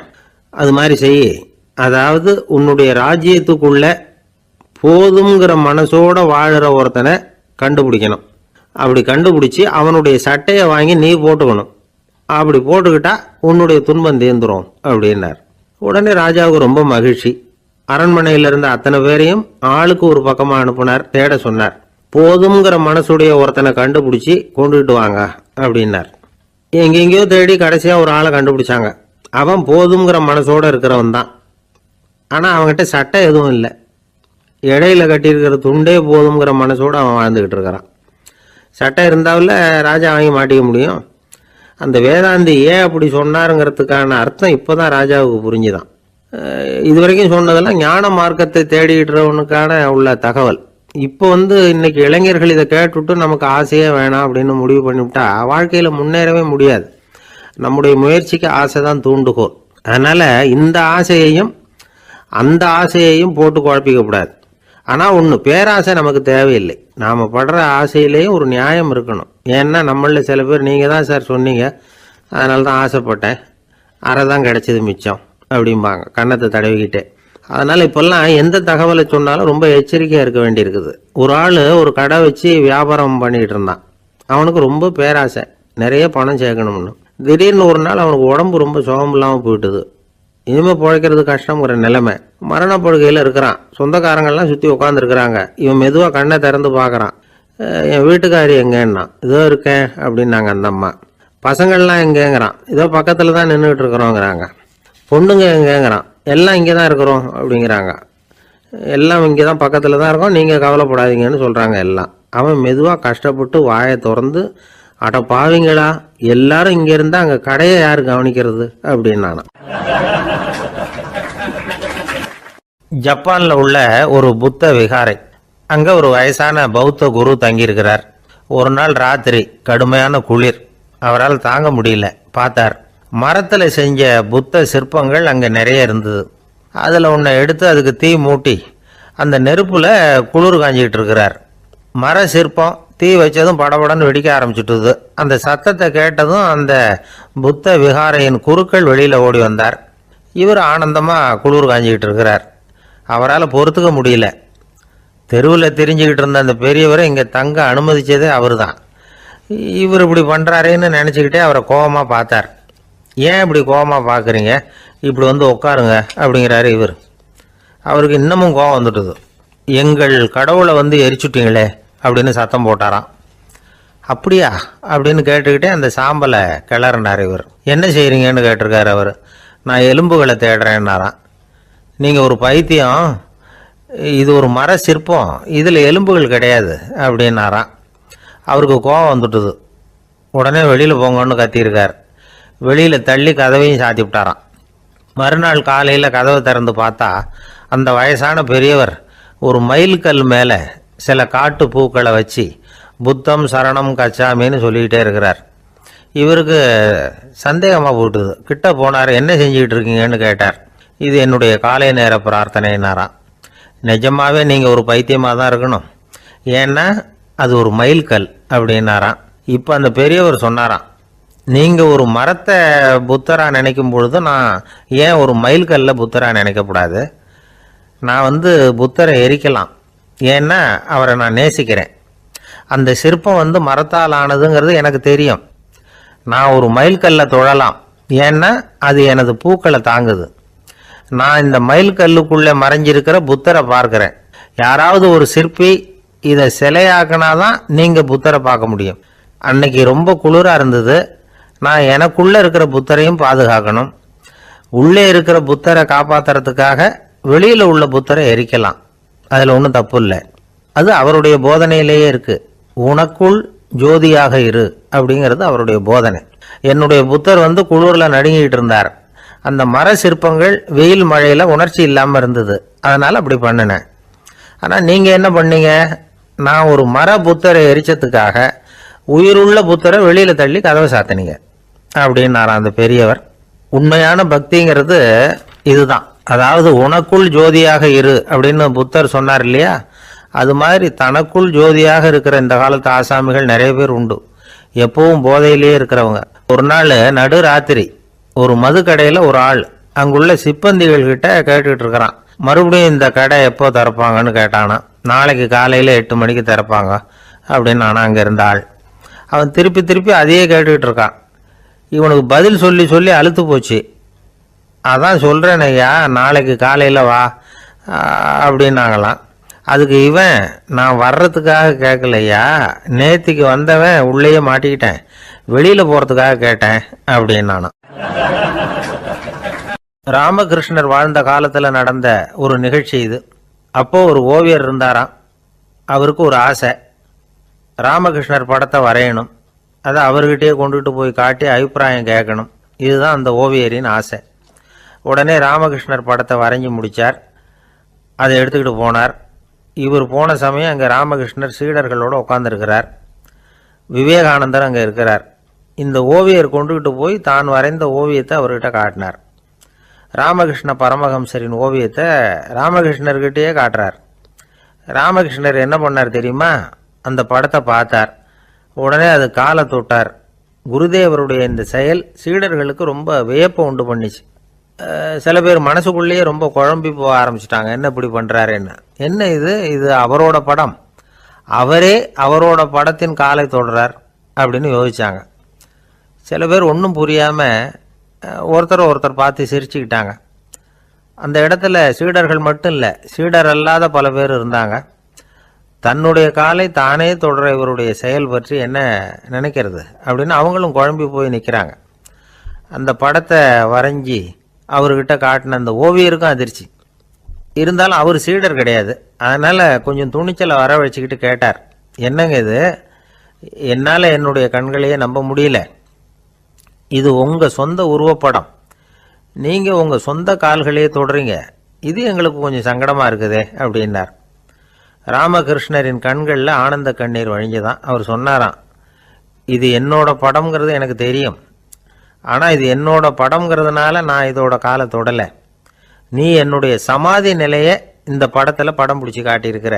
அது மாதிரி செய். அதாவது உன்னுடைய ராஜ்யத்துக்குள்ள போதுங்கிற மனசோட வாழுற ஒருத்தனை கண்டுபிடிக்கணும். அப்படி கண்டுபிடிச்சி அவனுடைய சட்டையை வாங்கி நீ போட்டுக்கணும். அப்படி போட்டுக்கிட்டா உன்னுடைய துன்பம் தீர்ந்துரும் அப்படின்னார். உடனே ராஜாவுக்கு ரொம்ப மகிழ்ச்சி. அரண்மனையில் இருந்த அத்தனை பேரையும் ஆளுக்கு ஒரு பக்கமாக அனுப்புனார், தேட சொன்னார். போதுங்கிற மனசுடைய ஒருத்தனை கண்டுபிடிச்சி கொண்டுகிட்டு வாங்க அப்படின்னார். எங்கெங்கேயோ தேடி கடைசியாக ஒரு ஆளை கண்டுபிடிச்சாங்க. அவன் போதுங்கிற மனசோட இருக்கிறவன் தான். ஆனால் அவன்கிட்ட சட்டை எதுவும் இல்லை. இடையில கட்டியிருக்கிற துண்டே போதுங்கிற மனசோடு அவன் வாழ்ந்துக்கிட்டு இருக்கிறான். சட்டை இருந்தாவில் ராஜா வாங்கி மாட்டிக்க முடியும். அந்த வேதாந்தி ஏன் அப்படி சொன்னாருங்கிறதுக்கான அர்த்தம் இப்போ தான் ராஜாவுக்கு புரிஞ்சுதான். இது வரைக்கும் சொன்னதெல்லாம் ஞான மார்க்கத்தை தேடிடுறவனுக்கான உள்ள தகவல். இப்போ இன்னைக்கு இளைஞர்கள் இதை கேட்டுவிட்டு நமக்கு ஆசையே வேணாம் அப்படின்னு முடிவு பண்ணிவிட்டா வாழ்க்கையில் முன்னேறவே முடியாது. நம்முடைய முயற்சிக்கு ஆசை தான் தூண்டுகோல். அதனால் இந்த ஆசையையும் அந்த ஆசையையும் போட்டு குழப்பிக்கக்கூடாது. ஆனால் ஒன்று, பேராசை நமக்கு தேவையில்லை. நாம் படுற ஆசையிலேயும் ஒரு நியாயம் இருக்கணும். ஏன்னா நம்மளில் சில பேர், நீங்கள் தான் சார் சொன்னீங்க, அதனால தான் ஆசைப்பட்டேன், அரை தான் கிடைச்சது மிச்சம் அப்படிம்பாங்க கன்னத்தை தடவிக்கிட்டே. அதனால் இப்போல்லாம் எந்த தகவலை சொன்னாலும் ரொம்ப எச்சரிக்கையாக இருக்க வேண்டியிருக்குது. ஒரு ஆள் ஒரு கடை வச்சு வியாபாரம் பண்ணிகிட்டு இருந்தான். அவனுக்கு ரொம்ப பேராசை, நிறைய பணம் சேர்க்கணும்னு. திடீர்னு ஒரு நாள் அவனுக்கு உடம்பு ரொம்ப சுகம் இல்லாமல் போயிட்டுது. இனிமேல் பிழைக்கிறது கஷ்டங்கிற நிலைமை. மரணப்படுகையில் இருக்கிறான். சொந்தக்காரங்கள்லாம் சுற்றி உட்காந்துருக்குறாங்க. இவன் மெதுவாக கண்ணை திறந்து பார்க்குறான். என் வீட்டுக்காரி எங்கேன்னா, இதோ இருக்கேன் அப்படின்னாங்க அந்த அம்மா. பசங்கள்லாம் எங்கேங்கிறான், இதோ பக்கத்தில் தான் நின்றுட்டு இருக்கிறோங்கிறாங்க. பொண்ணுங்க எங்கேங்கிறான், எல்லாம் இங்கே தான் இருக்கிறோம் அப்படிங்கிறாங்க. எல்லாம் இங்கே தான் பக்கத்தில் தான் இருக்கோம், நீங்கள் கவலைப்படாதீங்கன்னு சொல்கிறாங்க எல்லாம். அவன் மெதுவாக கஷ்டப்பட்டு வாயை திறந்து, அட பாவிங்களா, எல்லாரும் இங்கே இருந்தால் அங்கே கடையை யார் கவனிக்கிறது அப்படின்னானா.
ஜப்பான்ல உள்ள ஒரு புத்த விகாரை, அங்க ஒரு வயசான பௌத்த குரு தங்கியிருக்கிறார். ஒரு நாள் ராத்திரி கடுமையான குளிர், அவரால் தாங்க முடியல. பார்த்தார், மரத்துல செஞ்ச புத்த சிற்பங்கள் அங்க நிறைய இருந்தது. அதுல ஒன்றை எடுத்து அதுக்கு தீ மூட்டி அந்த நெருப்புல குளிர் காஞ்சிக்கிட்டு இருக்கிறார். மர சிற்பம் தீ வச்சதும் படபடன்னு வெடிக்க ஆரம்பிச்சுட்டுது. அந்த சத்தத்தை கேட்டதும் அந்த புத்த விகாரையின் குருக்கள் வெளியில ஓடி வந்தார். இவர் ஆனந்தமா குளிர் காஞ்சிக்கிட்டு இருக்கிறார். அவரால் பொறுத்துக்க முடியல. தெருவில் தெரிஞ்சுக்கிட்டு இருந்த அந்த பெரியவரை இங்கே தங்க அனுமதிச்சதே அவர் தான். இவர் இப்படி பண்ணுறாரேன்னு நினச்சிக்கிட்டே அவரை கோபமாக பார்த்தார். ஏன் இப்படி கோபமாக பார்க்குறீங்க, இப்படி உட்காருங்க அப்படிங்கிறாரு இவர். அவருக்கு இன்னமும் கோபம் வந்துட்டுது. எங்கள் கடவுளை எரிச்சுட்டீங்களே அப்படின்னு சத்தம் போட்டாராம். அப்படியா அப்படின்னு கேட்டுக்கிட்டே அந்த சாம்பலை கிளறினார் இவர். என்ன செய்கிறீங்கன்னு கேட்டிருக்காரு அவர். நான் எலும்புகளை தேடுறேன்னாராம். நீங்கள் ஒரு பைத்தியம், இது ஒரு மர சிற்பம், இதில் எலும்புகள் கிடையாது அப்படின்னாராம். அவருக்கு கோபம் வந்துட்டுது. உடனே வெளியில் போங்கன்னு கத்தியிருக்கார். வெளியில் தள்ளி கதவையும் சாத்தி விட்டாராம். மறுநாள் காலையில் கதவை திறந்து பார்த்தா அந்த வயசான பெரியவர் ஒரு மயில்கல் மேலே சில காட்டு பூக்களை வச்சு புத்தம் சரணம் கச்சாமின்னு சொல்லிக்கிட்டே இருக்கிறார். இவருக்கு சந்தேகமாக போட்டுது. கிட்ட போனார். என்ன செஞ்சுக்கிட்டு இருக்கீங்கன்னு கேட்டார். இது என்னுடைய காலை நேர பிரார்த்தனைனாராம். நிஜமாவே நீங்கள் ஒரு பைத்தியமாக தான் இருக்கணும், ஏன்னா அது ஒரு மயில்கல் அப்படின்னாராம். இப்போ அந்த பெரியவர் சொன்னாராம், நீங்கள் ஒரு மரத்தை புத்தராக நினைக்கும் பொழுது நான் ஏன் ஒரு மயில்கல்ல புத்தராக நினைக்கக்கூடாது? நான் புத்தரை எரிக்கலாம், ஏன்னா அவரை நான் நேசிக்கிறேன். அந்த சிற்பம் மரத்தால் ஆனதுங்கிறது எனக்கு தெரியும். நான் ஒரு மயில்கல்லை தொழலாம், ஏன்னா அது எனது பூக்களை தாங்குது. நான் இந்த மயில்கல்லுக்குள்ளே மறைஞ்சிருக்கிற புத்தரை பார்க்குறேன். யாராவது ஒரு சிற்பி இதை சிலையாக்கினாதான் நீங்கள் புத்தரை பார்க்க முடியும். அன்னைக்கு ரொம்ப குளிராக இருந்தது. நான் எனக்குள்ளே இருக்கிற புத்தரையும் பாதுகாக்கணும். உள்ளே இருக்கிற புத்தரை காப்பாத்துறதுக்காக வெளியில உள்ள புத்தரை எரிக்கலாம், அதுல ஒன்றும் தப்பு இல்லை. அது அவருடைய போதனையிலேயே இருக்கு. உனக்குள் ஜோதியாக இரு அப்படிங்கிறது அவருடைய போதனை. என்னுடைய புத்தர் குளிர்ல நடுங்கிட்டு இருந்தார். அந்த மர சிற்பங்கள் வெயில் மழையில உணர்ச்சி இல்லாம இருந்தது, அதனால அப்படி பண்ணினேன். ஆனா நீங்க என்ன பண்ணீங்க? நான் ஒரு மர புத்தரை எரிச்சதுக்காக உயிருள்ள புத்தரை வெளியில தள்ளி கதவை சாத்தினீங்க அப்படின்னாராம் அந்த பெரியவர். உண்மையான பக்திங்கிறது இதுதான். அதாவது உனக்குள் ஜோதியாக இரு அப்படின்னு புத்தர் சொன்னார் இல்லையா, அது மாதிரி தனக்குள் ஜோதியாக இருக்கிற இந்த காலத்து ஆசாமிகள் நிறைய பேர் உண்டு. எப்பவும் போதையிலேயே இருக்கிறவங்க. ஒரு நாள் நடு ராத்திரி ஒரு மது கடையில் ஒரு ஆள் அங்குள்ள சிப்பந்திகள் கிட்ட கேட்டுக்கிட்டு இருக்கிறான். மறுபடியும் இந்த கடை எப்போ திறப்பாங்கன்னு கேட்டானா. நாளைக்கு காலையில் 8 மணிக்கு திறப்பாங்க அப்படின்னு நானா அங்கே இருந்த ஆள். அவன் திருப்பி திருப்பி அதையே கேட்டுக்கிட்டு இருக்கான். இவனுக்கு பதில் சொல்லி சொல்லி அழுத்து போச்சு. அதான் சொல்கிறேன் ஐயா, நாளைக்கு காலையில் வா அப்படின்னாங்களாம். அதுக்கு இவன், நான் வர்றதுக்காக கேட்கலையா, நேத்திக்கு வந்தவன் உள்ளேயே மாட்டிக்கிட்டேன், வெளியில் போகிறதுக்காக கேட்டேன் அப்படின்னானான். ராமகிருஷ்ணர் வாழ்ந்த காலத்தில் நடந்த ஒரு நிகழ்ச்சி இது. அப்போ ஒரு ஓவியர் இருந்தாராம். அவருக்கு ஒரு ஆசை, ராமகிருஷ்ணர் படத்தை வரையணும். அதை அவர்கிட்டயே கொண்டுட்டு போய் காட்டி அபிப்பிராயம் கேட்கணும். இதுதான் அந்த ஓவியரின் ஆசை. உடனே ராமகிருஷ்ணர் படத்தை வரைஞ்சி முடித்தார். அதை எடுத்துக்கிட்டு போனார். இவர் போன சமயம் அங்கே ராமகிருஷ்ணர் சீடர்களோடு உட்காந்துருக்கிறார். விவேகானந்தர் அங்கே இருக்கிறார். இந்த ஓவியர் கொண்டுகிட்டு போய் தான் வரைந்த ஓவியத்தை அவர்கிட்ட காட்டினார். ராமகிருஷ்ண பரமஹம்சரின் ஓவியத்தை ராமகிருஷ்ணர்கிட்டயே காட்டுறார். ராமகிருஷ்ணர் என்ன பண்ணார் தெரியுமா? அந்த படத்தை பார்த்தார். உடனே அது காலை தொட்டார். குருதேவருடைய இந்த செயல் சீடர்களுக்கு ரொம்ப வியப்பை உண்டு பண்ணிச்சு. சில பேர் மனசுக்குள்ளேயே ரொம்ப குழம்பி போக ஆரம்பிச்சிட்டாங்க, என்ன இப்படி பண்ணுறாருன்னு. என்ன இது அவரோட படம், அவரே அவரோட படத்தின் காலை தொடுறார் அப்படின்னு யோசிச்சாங்க. சில பேர் ஒன்றும் புரியாமல் ஒருத்தர் பார்த்து சிரிச்சுக்கிட்டாங்க. அந்த இடத்துல சீடர்கள் மட்டும் இல்லை, சீடர் அல்லாத பல பேர் இருந்தாங்க. தன்னுடைய காலை தானே தொடர இவருடைய செயல் பற்றி என்ன நினைக்கிறது அப்படின்னு அவங்களும் குழம்பி போய் நிற்கிறாங்க. அந்த படத்தை வரைஞ்சி அவர்கிட்ட காட்டின அந்த ஓவியருக்கும் அதிர்ச்சி. இருந்தாலும் அவர் சீடர் கிடையாது, அதனால் கொஞ்சம் துணிச்சலை வர வச்சுக்கிட்டு கேட்டார், என்னங்க இது, என்னால் என்னுடைய கண்களையே நம்ப முடியல, இது உங்கள் சொந்த உருவப்படம், நீங்கள் உங்கள் சொந்த கால்களையே தொடுறீங்க, இது எங்களுக்கு கொஞ்சம் சங்கடமாக இருக்குதே அப்படின்னார். ராமகிருஷ்ணரின் கண்களில் ஆனந்த கண்ணீர் வழிஞ்சுதான். அவர் சொன்னாராம், இது என்னோட படம்ங்கிறது எனக்கு தெரியும், ஆனால் இது என்னோட படம்ங்கிறதுனால நான் இதோட காலை தொடலை. நீ என்னுடைய சமாதி நிலையை இந்த படத்தில் படம் பிடிச்சி காட்டியிருக்கிற,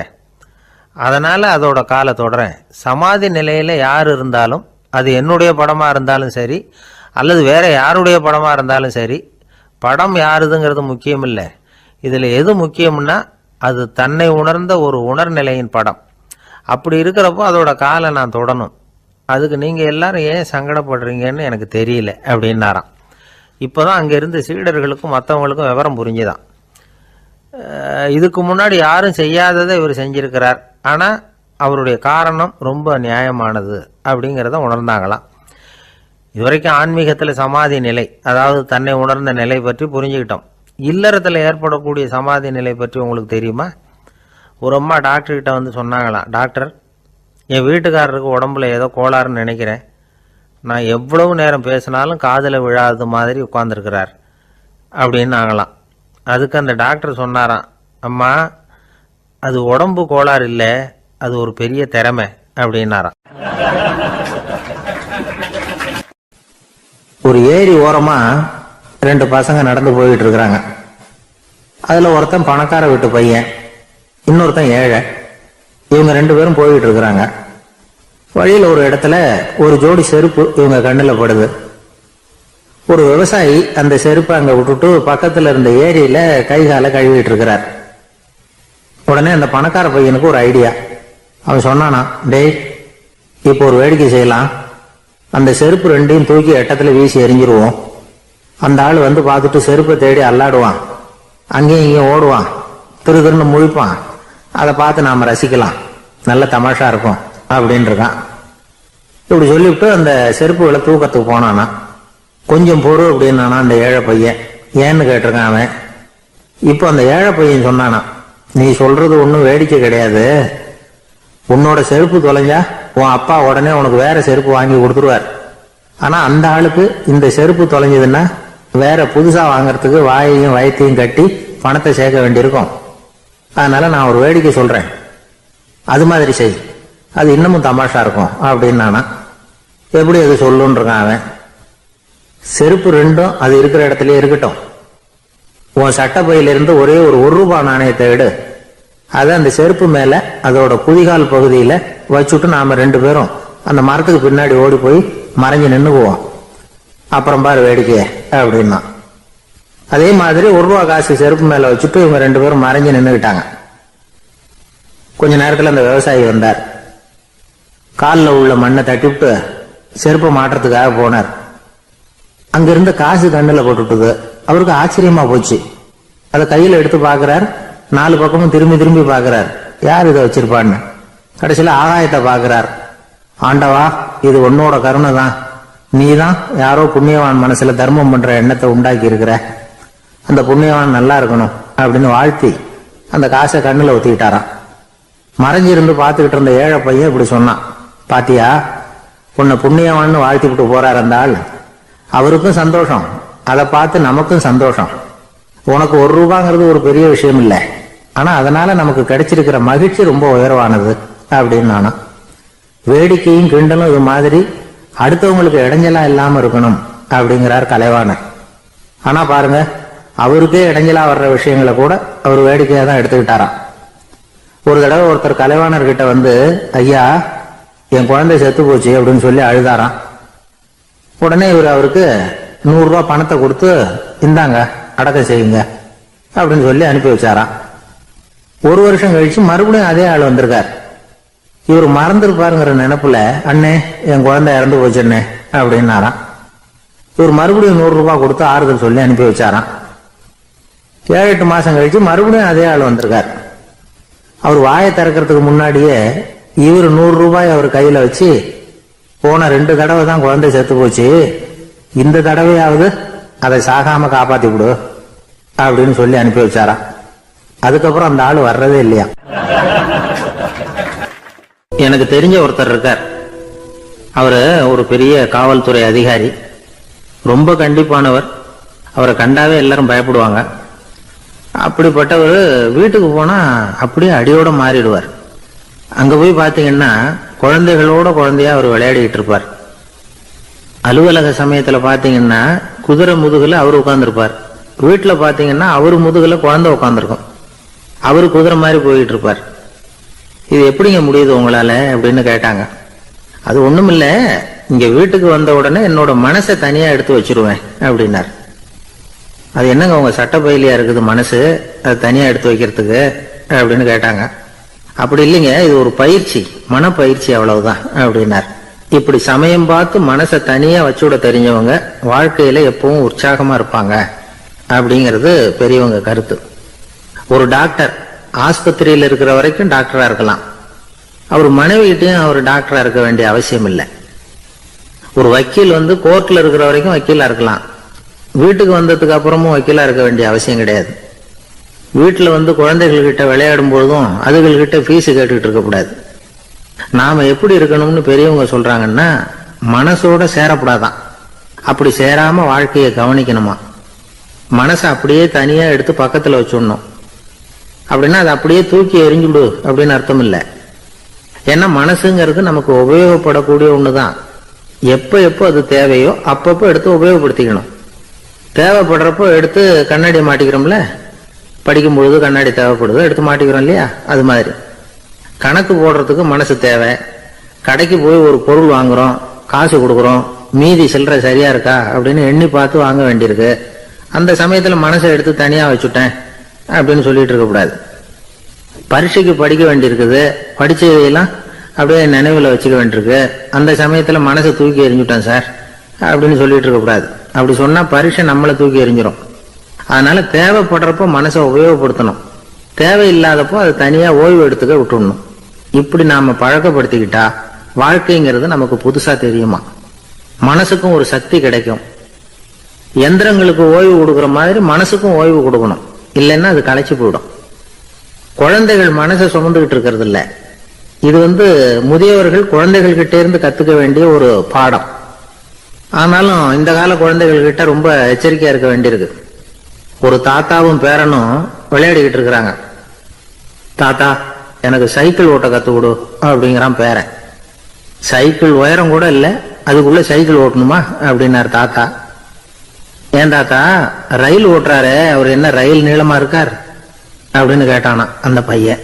அதனால் அதோட காலை தொடறேன். சமாதி நிலையில் யார் இருந்தாலும், அது என்னுடைய படமாக இருந்தாலும் சரி அல்லது வேற யாருடைய படமாக இருந்தாலும் சரி, படம் யாருதுங்கிறது முக்கியம் இல்லை. இதில் எது முக்கியம்னா அது தன்னை உணர்ந்த ஒரு உணர்நிலையின் படம். அப்படி இருக்கிறப்போ அதோட காலை நான் தொடணும். அதுக்கு நீங்கள் எல்லாரும் ஏன் சங்கடப்படுறீங்கன்னு எனக்கு தெரியல அப்படின்னாராம். இப்போ தான் அங்கேருந்து சீடர்களுக்கும் மற்றவங்களுக்கும் விவரம் புரிஞ்சுதான். இதுக்கு முன்னாடி யாரும் செய்யாததை இவர் செஞ்சிருக்கிறார், ஆனால் அவருடைய காரணம் ரொம்ப நியாயமானது அப்படிங்கிறத உணர்ந்தாங்களாம். இதுவரைக்கும் ஆன்மீகத்தில் சமாதி நிலை, அதாவது தன்னை உணர்ந்த நிலை பற்றி புரிஞ்சுக்கிட்டோம். இல்லறத்தில் ஏற்படக்கூடிய சமாதி நிலை பற்றி உங்களுக்கு தெரியுமா? ஒரு அம்மா டாக்டர்கிட்ட சொன்னாங்களாம், டாக்டர், என் வீட்டுக்காரருக்கு உடம்புல ஏதோ கோளாறுன்னு நினைக்கிறேன், நான் எவ்வளவு நேரம் பேசினாலும் காதில் விழாத மாதிரி உட்கார்ந்துருக்கிறார் அப்படின்னாங்களாம். அதுக்கு அந்த டாக்டர் சொன்னாராம், அம்மா, அது உடம்பு கோளாறு இல்லை, அது ஒரு பெரிய திறமை அப்படின்னாராம். ஒரு ஏரி ஓரமா 2 பசங்க நடந்து போயிட்டு இருக்கிறாங்க. அதுல ஒருத்தன் பணக்கார வீட்டு பையன், இன்னொருத்தன் ஏழை. இவங்க 2 பேரும் போயிட்டு இருக்கிறாங்க. வழியில ஒரு இடத்துல ஒரு ஜோடி செருப்பு இவங்க கண்ணுல படுது. ஒரு விவசாயி அந்த செருப்பை அங்க விட்டுட்டு பக்கத்துல இருந்த ஏரியில கை காலை கழுவிட்டு இருக்கிறார். உடனே அந்த பணக்கார பையனுக்கு ஒரு ஐடியா. அவன் சொன்னானா, டேய், இப்போ ஒரு வேடிக்கை செய்யலாம், அந்த செருப்பு 2ஐயும் தூக்கி எட்டத்துல வீசி எறிஞ்சிருவோம். அந்த ஆள் பார்த்துட்டு செருப்பை தேடி அல்லாடுவான், அங்கேயும் இங்கேயும் ஓடுவான், திருன்னு முழிப்பான். அதை பார்த்து நாம ரசிக்கலாம், நல்ல தமாஷா இருக்கும் அப்படின்னு இருக்கான். இப்படி சொல்லிவிட்டு அந்த செருப்புகளை தூக்கத்துக்கு போனானா. கொஞ்சம் பொறு அப்படின்னானா அந்த ஏழை பையன். ஏன்னு கேட்டிருக்கான் அவன். இப்போ அந்த ஏழை பையன் சொன்னானா, நீ சொல்றது ஒன்றும் வேடிக்கை கிடையாது. உன்னோட செருப்பு தொலைஞ்சா உன் அப்பா உடனே உனக்கு வேற செருப்பு வாங்கி கொடுத்துருவார். ஆனா அந்த ஆளுக்கு இந்த செருப்பு தொலைஞ்சதுன்னா வேற புதுசா வாங்கறதுக்கு வாயையும் வயத்தையும் கட்டி பணத்தை சேர்க்க வேண்டியிருக்கும். அதனால நான் ஒரு வேடிக்கை சொல்றேன், அது மாதிரி செய், அது இன்னமும் தமாஷா இருக்கும் அப்படின்னு நானா. எப்படி அது சொல்லுன்னு இருக்கான் அவன். செருப்பு ரெண்டும் அது இருக்கிற இடத்துல இருக்கட்டும். உன் சட்டப்பையிலிருந்து ஒரே ஒரு ரூபாய் நாணயத்தை எடு, அதை அந்த செருப்பு மேல அதோட குதிகால் பகுதியில வச்சுட்டு நாம 2 பேரும் அந்த மரத்துக்கு பின்னாடி ஓடி போய் மறைஞ்சு நின்னுக்குவோம். அப்புறம் பாரு வேடிக்கைய அப்படின்னா. அதே மாதிரி ரூபாய் காசு செருப்பு மேல வச்சுட்டு இவங்க 2 பேரும் மறைஞ்சு நின்னுக்கிட்டாங்க. கொஞ்ச நேரத்துல அந்த விவசாயி வந்தார். காலில் உள்ள மண்ணை தட்டிவிட்டு செருப்பை மாட்டுறதுக்காக போனார். அங்கிருந்த காசு கண்ணுல போட்டுட்டுது. அவருக்கு ஆச்சரியமா போச்சு. அதை கையில எடுத்து பாக்குறார். 4 பக்கமும் திரும்பி திரும்பி பாக்குறார், யார் இதை வச்சிருப்பான்னு. கடைசியில ஆகாயத்தை பாக்குறார். ஆண்டவா, இது உன்னோட கருணை தான். நீதான் யாரோ புண்ணியவான் மனசுல தர்மம் பண்ற எண்ணத்தை உண்டாக்கி இருக்கிற. அந்த புண்ணியவான் நல்லா இருக்கணும் அப்படின்னு வாழ்த்தி அந்த காசை கண்ணுல ஊத்திக்கிட்டாராம். மறைஞ்சிருந்து பார்த்துக்கிட்டு இருந்த ஏழை பையன் இப்படி சொன்னான், பாத்தியா, உன்னை புண்ணியவான்னு வாழ்த்தி விட்டு போறார் அந்த ஆள். அவருக்கும் சந்தோஷம், அதை பார்த்து நமக்கும் சந்தோஷம். உனக்கு ரூபாங்கிறது ஒரு பெரிய விஷயம் இல்லை, ஆனா அதனால நமக்கு கிடைச்சிருக்கிற மகிழ்ச்சி ரொம்ப உயர்வானது அப்படின்னு நானா. வேடிக்கையும் கிண்டலும் இது மாதிரி அடுத்தவங்களுக்கு இடைஞ்சலா இல்லாம இருக்கணும் அப்படிங்கிறார் கலைவாணர். ஆனா பாருங்க, அவருக்கே இடைஞ்சலா வர்ற விஷயங்களை கூட அவர் வேடிக்கையா தான் எடுத்துக்கிட்டாராம். ஒரு தடவை ஒருத்தர் கலைவாணர் கிட்ட வந்து, ஐயா என் குழந்தை செத்து போச்சு அப்படின்னு சொல்லி அழுதாராம். உடனே இவர் அவருக்கு 100 ரூபாய் பணத்தை கொடுத்து, இந்தாங்க அடக்கம் செய்யுங்க அப்படின்னு சொல்லி அனுப்பி வச்சாராம். 1 வருஷம் கழிச்சு மறுபடியும் அதே ஆள் வந்திருக்கார். இவர் மறந்துருப்பாருங்கிற நினைப்புல, அண்ணே என் குழந்தை இறந்து போச்சுண்ணே அப்படின்னாராம். இவர் மறுபடியும் 100 ரூபாய் கொடுத்து ஆறுதல் சொல்லி அனுப்பி வச்சாராம். 7-8 மாசம் கழிச்சு மறுபடியும் அதே ஆள் வந்திருக்கார். அவர் வாயை திறக்கிறதுக்கு முன்னாடியே இவர் 100 ரூபாய் அவர் கையில வச்சு, போன 2 தடவை தான் குழந்தை செத்து போச்சு, இந்த தடவையாவது அதை சாகாம காப்பாத்தி விடு அப்படின்னு சொல்லி அனுப்பி வச்சாரா. அதுக்கப்புறம் அந்த ஆள் வர்றதே இல்லையா. எனக்கு தெரிஞ்ச ஒருத்தர் இருக்கார். அவரு ஒரு பெரிய காவல்துறை அதிகாரி, ரொம்ப கண்டிப்பானவர். அவரை கண்டாவே எல்லாரும் பயப்படுவாங்க. அப்படிப்பட்டவர் வீட்டுக்கு போனா அப்படியே அடியோட மாறிடுவார். அங்க போய் பாத்தீங்கன்னா குழந்தைகளோட குழந்தையா அவர் விளையாடிட்டு இருப்பார். அலுவலக சமயத்துல பாத்தீங்கன்னா குதிரை முதுகுல அவர் உட்கார்ந்துருப்பார். வீட்டுல பாத்தீங்கன்னா அவரு முதுகுல குழந்தை உட்காந்துருக்கும். அவரு குதிரை மாதிரி போயிட்டு இருப்பார். இது எப்படிங்க முடியுது உங்களால அப்படின்னு கேட்டாங்க. அது ஒண்ணுமில்ல, இங்க வீட்டுக்கு வந்த உடனே என்னோட மனசை தனியா எடுத்து வச்சிருவேன் அப்படின்னார். அது என்னங்க உங்க சட்டப்பையிலியா இருக்குது மனசு, அது தனியா எடுத்து வைக்கிறதுக்கு அப்படின்னு கேட்டாங்க. அப்படி இல்லைங்க, இது ஒரு பயிற்சி, மனப்பயிற்சி, அவ்வளவுதான் அப்படின்னார். இப்படி சமயம் பார்த்து மனசை தனியா வச்சுவிட தெரிஞ்சவங்க வாழ்க்கையில எப்பவும் உற்சாகமா இருப்பாங்க அப்படிங்கிறது பெரியவங்க கருத்து. ஒரு டாக்டர் ஆஸ்பத்திரியில் இருக்கிற வரைக்கும் டாக்டரா இருக்கலாம். அவர் மனைவிகிட்டையும் அவர் டாக்டரா இருக்க வேண்டிய அவசியம் இல்லை. ஒரு வக்கீல் கோர்ட்ல இருக்கிற வரைக்கும் வக்கீலா இருக்கலாம். வீட்டுக்கு வந்ததுக்கு அப்புறமும் வக்கீலா இருக்க வேண்டிய அவசியம் கிடையாது. வீட்டுல குழந்தைகள் கிட்ட விளையாடும் பொழுதும் அதுகள்கிட்ட ஃபீஸ் கேட்டுக்கிட்டு இருக்கக்கூடாது. நாம எப்படி இருக்கணும்னு பெரியவங்க சொல்றாங்கன்னா, மனசோட சேரப்படாதான். அப்படி சேராம வாழ்க்கையை கவனிக்கணுமா. மனசை அப்படியே தனியா எடுத்து பக்கத்துல வச்சுடணும். அப்படின்னா அதை அப்படியே தூக்கி எறிஞ்சுடு அப்படின்னு அர்த்தம் இல்லை. ஏன்னா மனசுங்கிறது நமக்கு உபயோகப்படக்கூடிய ஒண்ணுதான். எப்ப எப்போ அது தேவையோ அப்பப்போ எடுத்து உபயோகப்படுத்திக்கணும். தேவைப்படுறப்போ எடுத்து கண்ணாடி மாட்டிக்கிறோம்ல, படிக்கும் பொழுது கண்ணாடி தேவைப்படுது, எடுத்து மாட்டிக்கிறோம் இல்லையா. அது மாதிரி கணக்கு போடுறதுக்கு மனசு தேவை. கடைக்கு போய் ஒரு பொருள் வாங்குறோம், காசு கொடுக்குறோம், மீதி சில்லறை சரியா இருக்கா அப்படின்னு எண்ணி பார்த்து வாங்க வேண்டியிருக்கு. அந்த சமயத்துல மனசை எடுத்து தனியா வச்சுட்டேன் அப்படின்னு சொல்லிட்டு இருக்க கூடாது. பரீட்சைக்கு படிக்க வேண்டியிருக்குது, படிச்சதையெல்லாம் அப்படியே நினைவுல வச்சுக்க வேண்டியிருக்கு. அந்த சமயத்துல மனசை தூக்கி எறிஞ்சுட்டேன் சார் அப்படின்னு சொல்லிட்டு இருக்க கூடாது. அப்படி சொன்னா பரீட்சை நம்மளை தூக்கி எறிஞ்சிரும். அதனால தேவைப்படுறப்போ மனசை உபயோகப்படுத்தணும், தேவையில்லாதப்போ அது தனியா ஓய்வு எடுத்துக்க விட்டுடணும். இப்படி நாம பழக்கப்படுத்திக்கிட்டா வாழ்க்கைங்கிறது நமக்கு புதுசா தெரியுமா. மனசுக்கும் ஒரு சக்தி கிடைக்கும். எந்திரங்களுக்கு ஓய்வு கொடுக்கற மாதிரி மனசுக்கும் ஓய்வு கொடுக்கணும், இல்லைன்னா அது களைச்சு போயிடும். குழந்தைகள் மனசை சுமந்துகிட்டு இருக்கிறது இல்ல, இது முதியவர்கள் குழந்தைகள் கிட்ட இருந்து கத்துக்க வேண்டிய ஒரு பாடம். ஆனாலும் இந்த கால குழந்தைகள் கிட்ட ரொம்ப எச்சரிக்கையா இருக்க வேண்டியிருக்கு. ஒரு தாத்தாவும் பேரனும் விளையாடிக்கிட்டு இருக்கிறாங்க. தாத்தா, எனக்கு சைக்கிள் ஓட்ட கத்து கொடு அப்படிங்கிறான் பேரன். சைக்கிள் உயரம் கூட இல்ல, அதுக்குள்ள சைக்கிள் ஓட்டணுமா அப்படின்னாரு தாத்தா. ஏன் தாத்தா, ரயில் ஓட்டுறாரு, அவர் என்ன ரயில் நீளமா இருக்கார் அப்படின்னு கேட்டானா அந்த பையன்.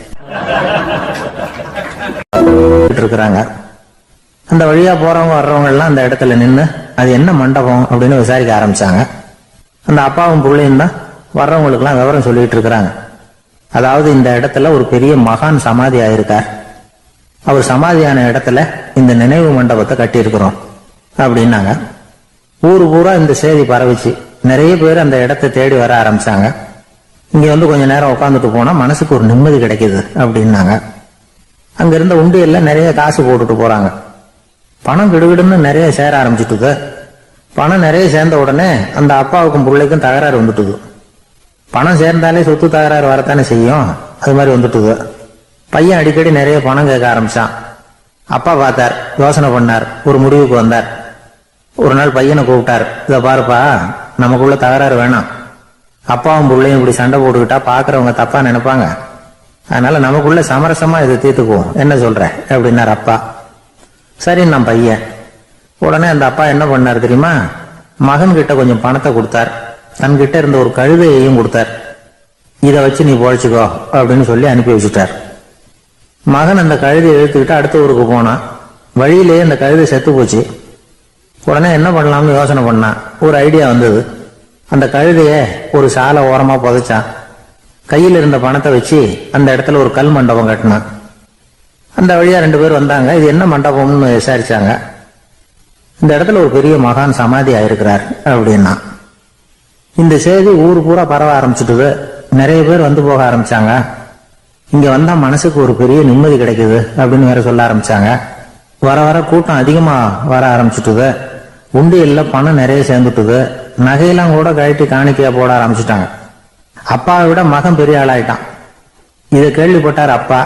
இருக்கிறாங்க. அந்த வழியா போறவங்க வர்றவங்க எல்லாம் அந்த இடத்துல நின்று அது என்ன மண்டபம் அப்படின்னு விசாரிக்க ஆரம்பிச்சாங்க. அந்த அப்பாவும் பிள்ளையும் தான் வர்றவங்களுக்கு எல்லாம் விவரம் சொல்லிட்டு இருக்கிறாங்க. அதாவது இந்த இடத்துல ஒரு பெரிய மகான் சமாதி ஆயிருக்கார், அவர் சமாதியான இடத்துல இந்த நினைவு மண்டபத்தை கட்டி இருக்கிறோம் அப்படின்னாங்க. ஊரு பூரா இந்த செய்தி பரவிச்சு. நிறைய பேர் அந்த இடத்தை தேடி வர ஆரம்பிச்சாங்க. இங்க கொஞ்ச நேரம் உட்காந்துட்டு போனா மனசுக்கு ஒரு நிம்மதி கிடைக்குது அப்படின்னாங்க. அங்க இருந்த உண்டியல்ல நிறைய காசு போட்டுட்டு போறாங்க. பணம் கிடுகிடுன்னு நிறைய சேர ஆரம்பிச்சுட்டுது. பணம் நிறைய சேர்ந்த உடனே அந்த அப்பாவுக்கும் பிள்ளைக்கும் தகராறு வந்துட்டுது. பணம் சேர்ந்தாலே சொத்து தகராறு வரத்தானே செய்யும், அது மாதிரி வந்துட்டுது. பையன் அடிக்கடி நிறைய பணம் கேட்க ஆரம்பிச்சான். அப்பா பார்த்தார், யோசனை பண்ணார், ஒரு முடிவுக்கு வந்தார். ஒரு நாள் பையனை கூப்பிட்டார். இதை பாருப்பா, நமக்குள்ள தகராறு வேணாம். அப்பாவும் பிள்ளையும் இப்படி சண்டை போட்டுக்கிட்டா பாக்குறவங்க தப்பா நினைப்பாங்க. அதனால நமக்குள்ள சமரசமா இதை தீர்த்துக்குவோம், என்ன சொல்ற அப்படின்னார் அப்பா. சரி நான் பையன். உடனே அந்த அப்பா என்ன பண்ணார் தெரியுமா, மகன் கிட்ட கொஞ்சம் பணத்தை கொடுத்தார். தன்கிட்ட இருந்த ஒரு கழுதையையும் கொடுத்தார். இதை வச்சு நீ பொழைச்சுக்கோ அப்படின்னு சொல்லி அனுப்பி வச்சுட்டார். மகன் அந்த கழுதையை இழுத்துக்கிட்டு அடுத்த ஊருக்கு போனான். வழியிலேயே அந்த கழுதை செத்து போச்சு. உடனே என்ன பண்ணலாம்னு யோசனை பண்ணான். ஒரு ஐடியா வந்தது. அந்த கழுதைய ஒரு சாலை ஓரமா புதைச்சான். கையில் இருந்த பணத்தை வச்சு அந்த இடத்துல ஒரு கல் மண்டபம் கட்டினான். அந்த வழியா 2 பேர் வந்தாங்க. இது என்ன மண்டபம்னு விசாரிச்சாங்க. இந்த இடத்துல ஒரு பெரிய மகான் சமாதி ஆயிருக்கிறார் அப்படின்னா. இந்த செய்தி ஊர் பூரா பரவ ஆரம்பிச்சுட்டுது. நிறைய பேர் வந்து போக ஆரம்பிச்சாங்க. இங்க வந்தா மனசுக்கு ஒரு பெரிய நிம்மதி கிடைக்குது அப்படின்னு வேற சொல்ல ஆரம்பிச்சாங்க. வர வர கூட்டம் அதிகமா வர ஆரம்பிச்சுட்டுது. உண்டியல்ல பணம் நிறைய சேர்ந்துட்டுது. நகையெல்லாம் கூட கழட்டி காணிக்கையா போட ஆரம்பிச்சுட்டாங்க. அப்பாவை விட மகன் பெரிய ஆளாயிட்டான். இதை கேள்விப்பட்டார் அப்பா.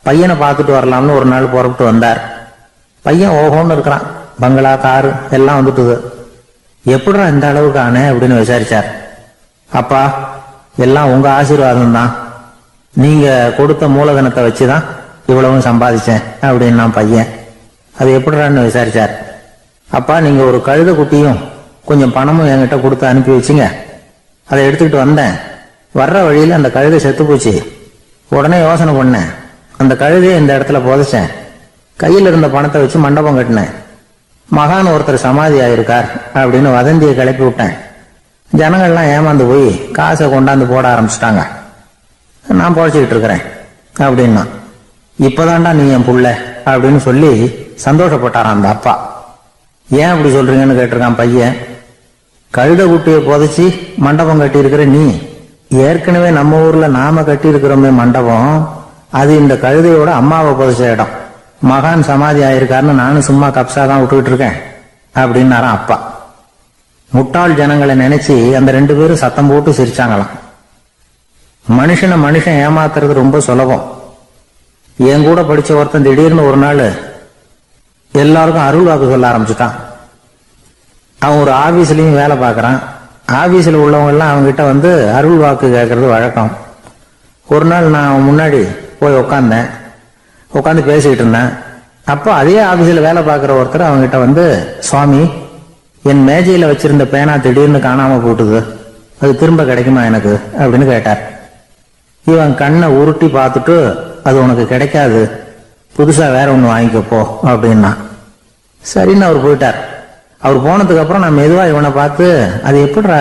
பையனை பார்த்துட்டு வரலாம்னு ஒரு நாள் புறப்பட்டு வந்தார். பையன் ஓஹோன்னு இருக்கிறான். பங்களா, காரு எல்லாம் வந்துட்டுது. எப்படிடா இந்த அளவுக்கு ஆனே அப்படின்னு விசாரிச்சார். அப்பா, எல்லாம் உங்க ஆசீர்வாதம் தான். நீங்க கொடுத்த மூலதனத்தை வச்சுதான் இவ்வளவும் சம்பாதிச்சேன் அப்படின்னு நான் பையன். அது எப்படிடான்னு விசாரிச்சார். அப்பா, நீங்க ஒரு கழுத குட்டியும் கொஞ்சம் பணமும் என்கிட்ட கொடுத்து அனுப்பி வச்சுங்க. அதை எடுத்துக்கிட்டு வந்தேன். வர்ற வழியில அந்த கழுதை செத்து போச்சு. உடனே யோசனை பண்ணேன். அந்த கழுதையை இந்த இடத்துல புதைச்சேன். கையில் இருந்த பணத்தை வச்சு மண்டபம் கட்டினேன். மகான் ஒருத்தர் சமாதி ஆயிருக்கார் அப்படின்னு வதந்தியை கிளப்பி விட்டேன். ஜனங்கள்லாம் ஏமாந்து போய் காசை கொண்டாந்து போட ஆரம்பிச்சுட்டாங்க. நான் பொழைச்சிக்கிட்டு இருக்கிறேன் அப்படின்னா. இப்பதான்டா நீ என் புள்ள அப்படின்னு சொல்லி சந்தோஷப்பட்டாரான் அந்த அப்பா. ஏன் அப்படி சொல்றீங்கன்னு கேட்டிருக்கான் பையன். கழுத குட்டியை புதைச்சி மண்டபம் கட்டி இருக்கிற நீ, ஏற்கனவே நம்ம ஊர்ல நாம கட்டி இருக்கிறோமே மண்டபம், அது இந்த கழுதையோட அம்மாவை புதைச்ச இடம். மகான் சமாதி ஆயிருக்காருன்னு நானும் சும்மா கப்சா தான் விட்டுக்கிட்டு இருக்கேன் அப்படின்னாரான் அப்பா. முட்டாள் ஜனங்களை நினைச்சு அந்த 2 பேரும் சத்தம் போட்டு சிரிச்சாங்களாம். மனுஷனை மனுஷன் ஏமாத்துறது ரொம்ப சுலபம். என் கூட படிச்ச ஒருத்தன் திடீர்னு ஒரு நாள் எல்லாருக்கும் அருள் வாக்கு சொல்ல ஆரம்பிச்சுட்டான். அவன் ஒரு ஆபீஸ்லயும் வேலை பார்க்கறான். ஆபீஸ்ல உள்ளவங்க எல்லாம் அவங்ககிட்ட அருள் வாக்கு கேட்கறது வழக்கம். ஒரு நாள் நான் அவன் முன்னாடி போய் உட்காந்து பேசிக்கிட்டு இருந்தேன். அப்போ அதே ஆபீஸ்ல வேலை பார்க்கிற ஒருத்தர் அவங்ககிட்ட சுவாமி, என் மேஜையில வச்சிருந்த பேனா திடீர்னு காணாம போட்டுது, அது திரும்ப கிடைக்குமா எனக்கு அப்படின்னு கேட்டார். இவன் கண்ணை உருட்டி பார்த்துட்டு, அது உனக்கு கிடைக்காது, புதுசா வேற ஒண்ணு வாங்கிக்கப்போ அப்படின்னா. சரின்னு அவர் போயிட்டார். அவர் போனதுக்கு அப்புறம் நான் மெதுவா இவனை பார்த்து, அது எப்படிடா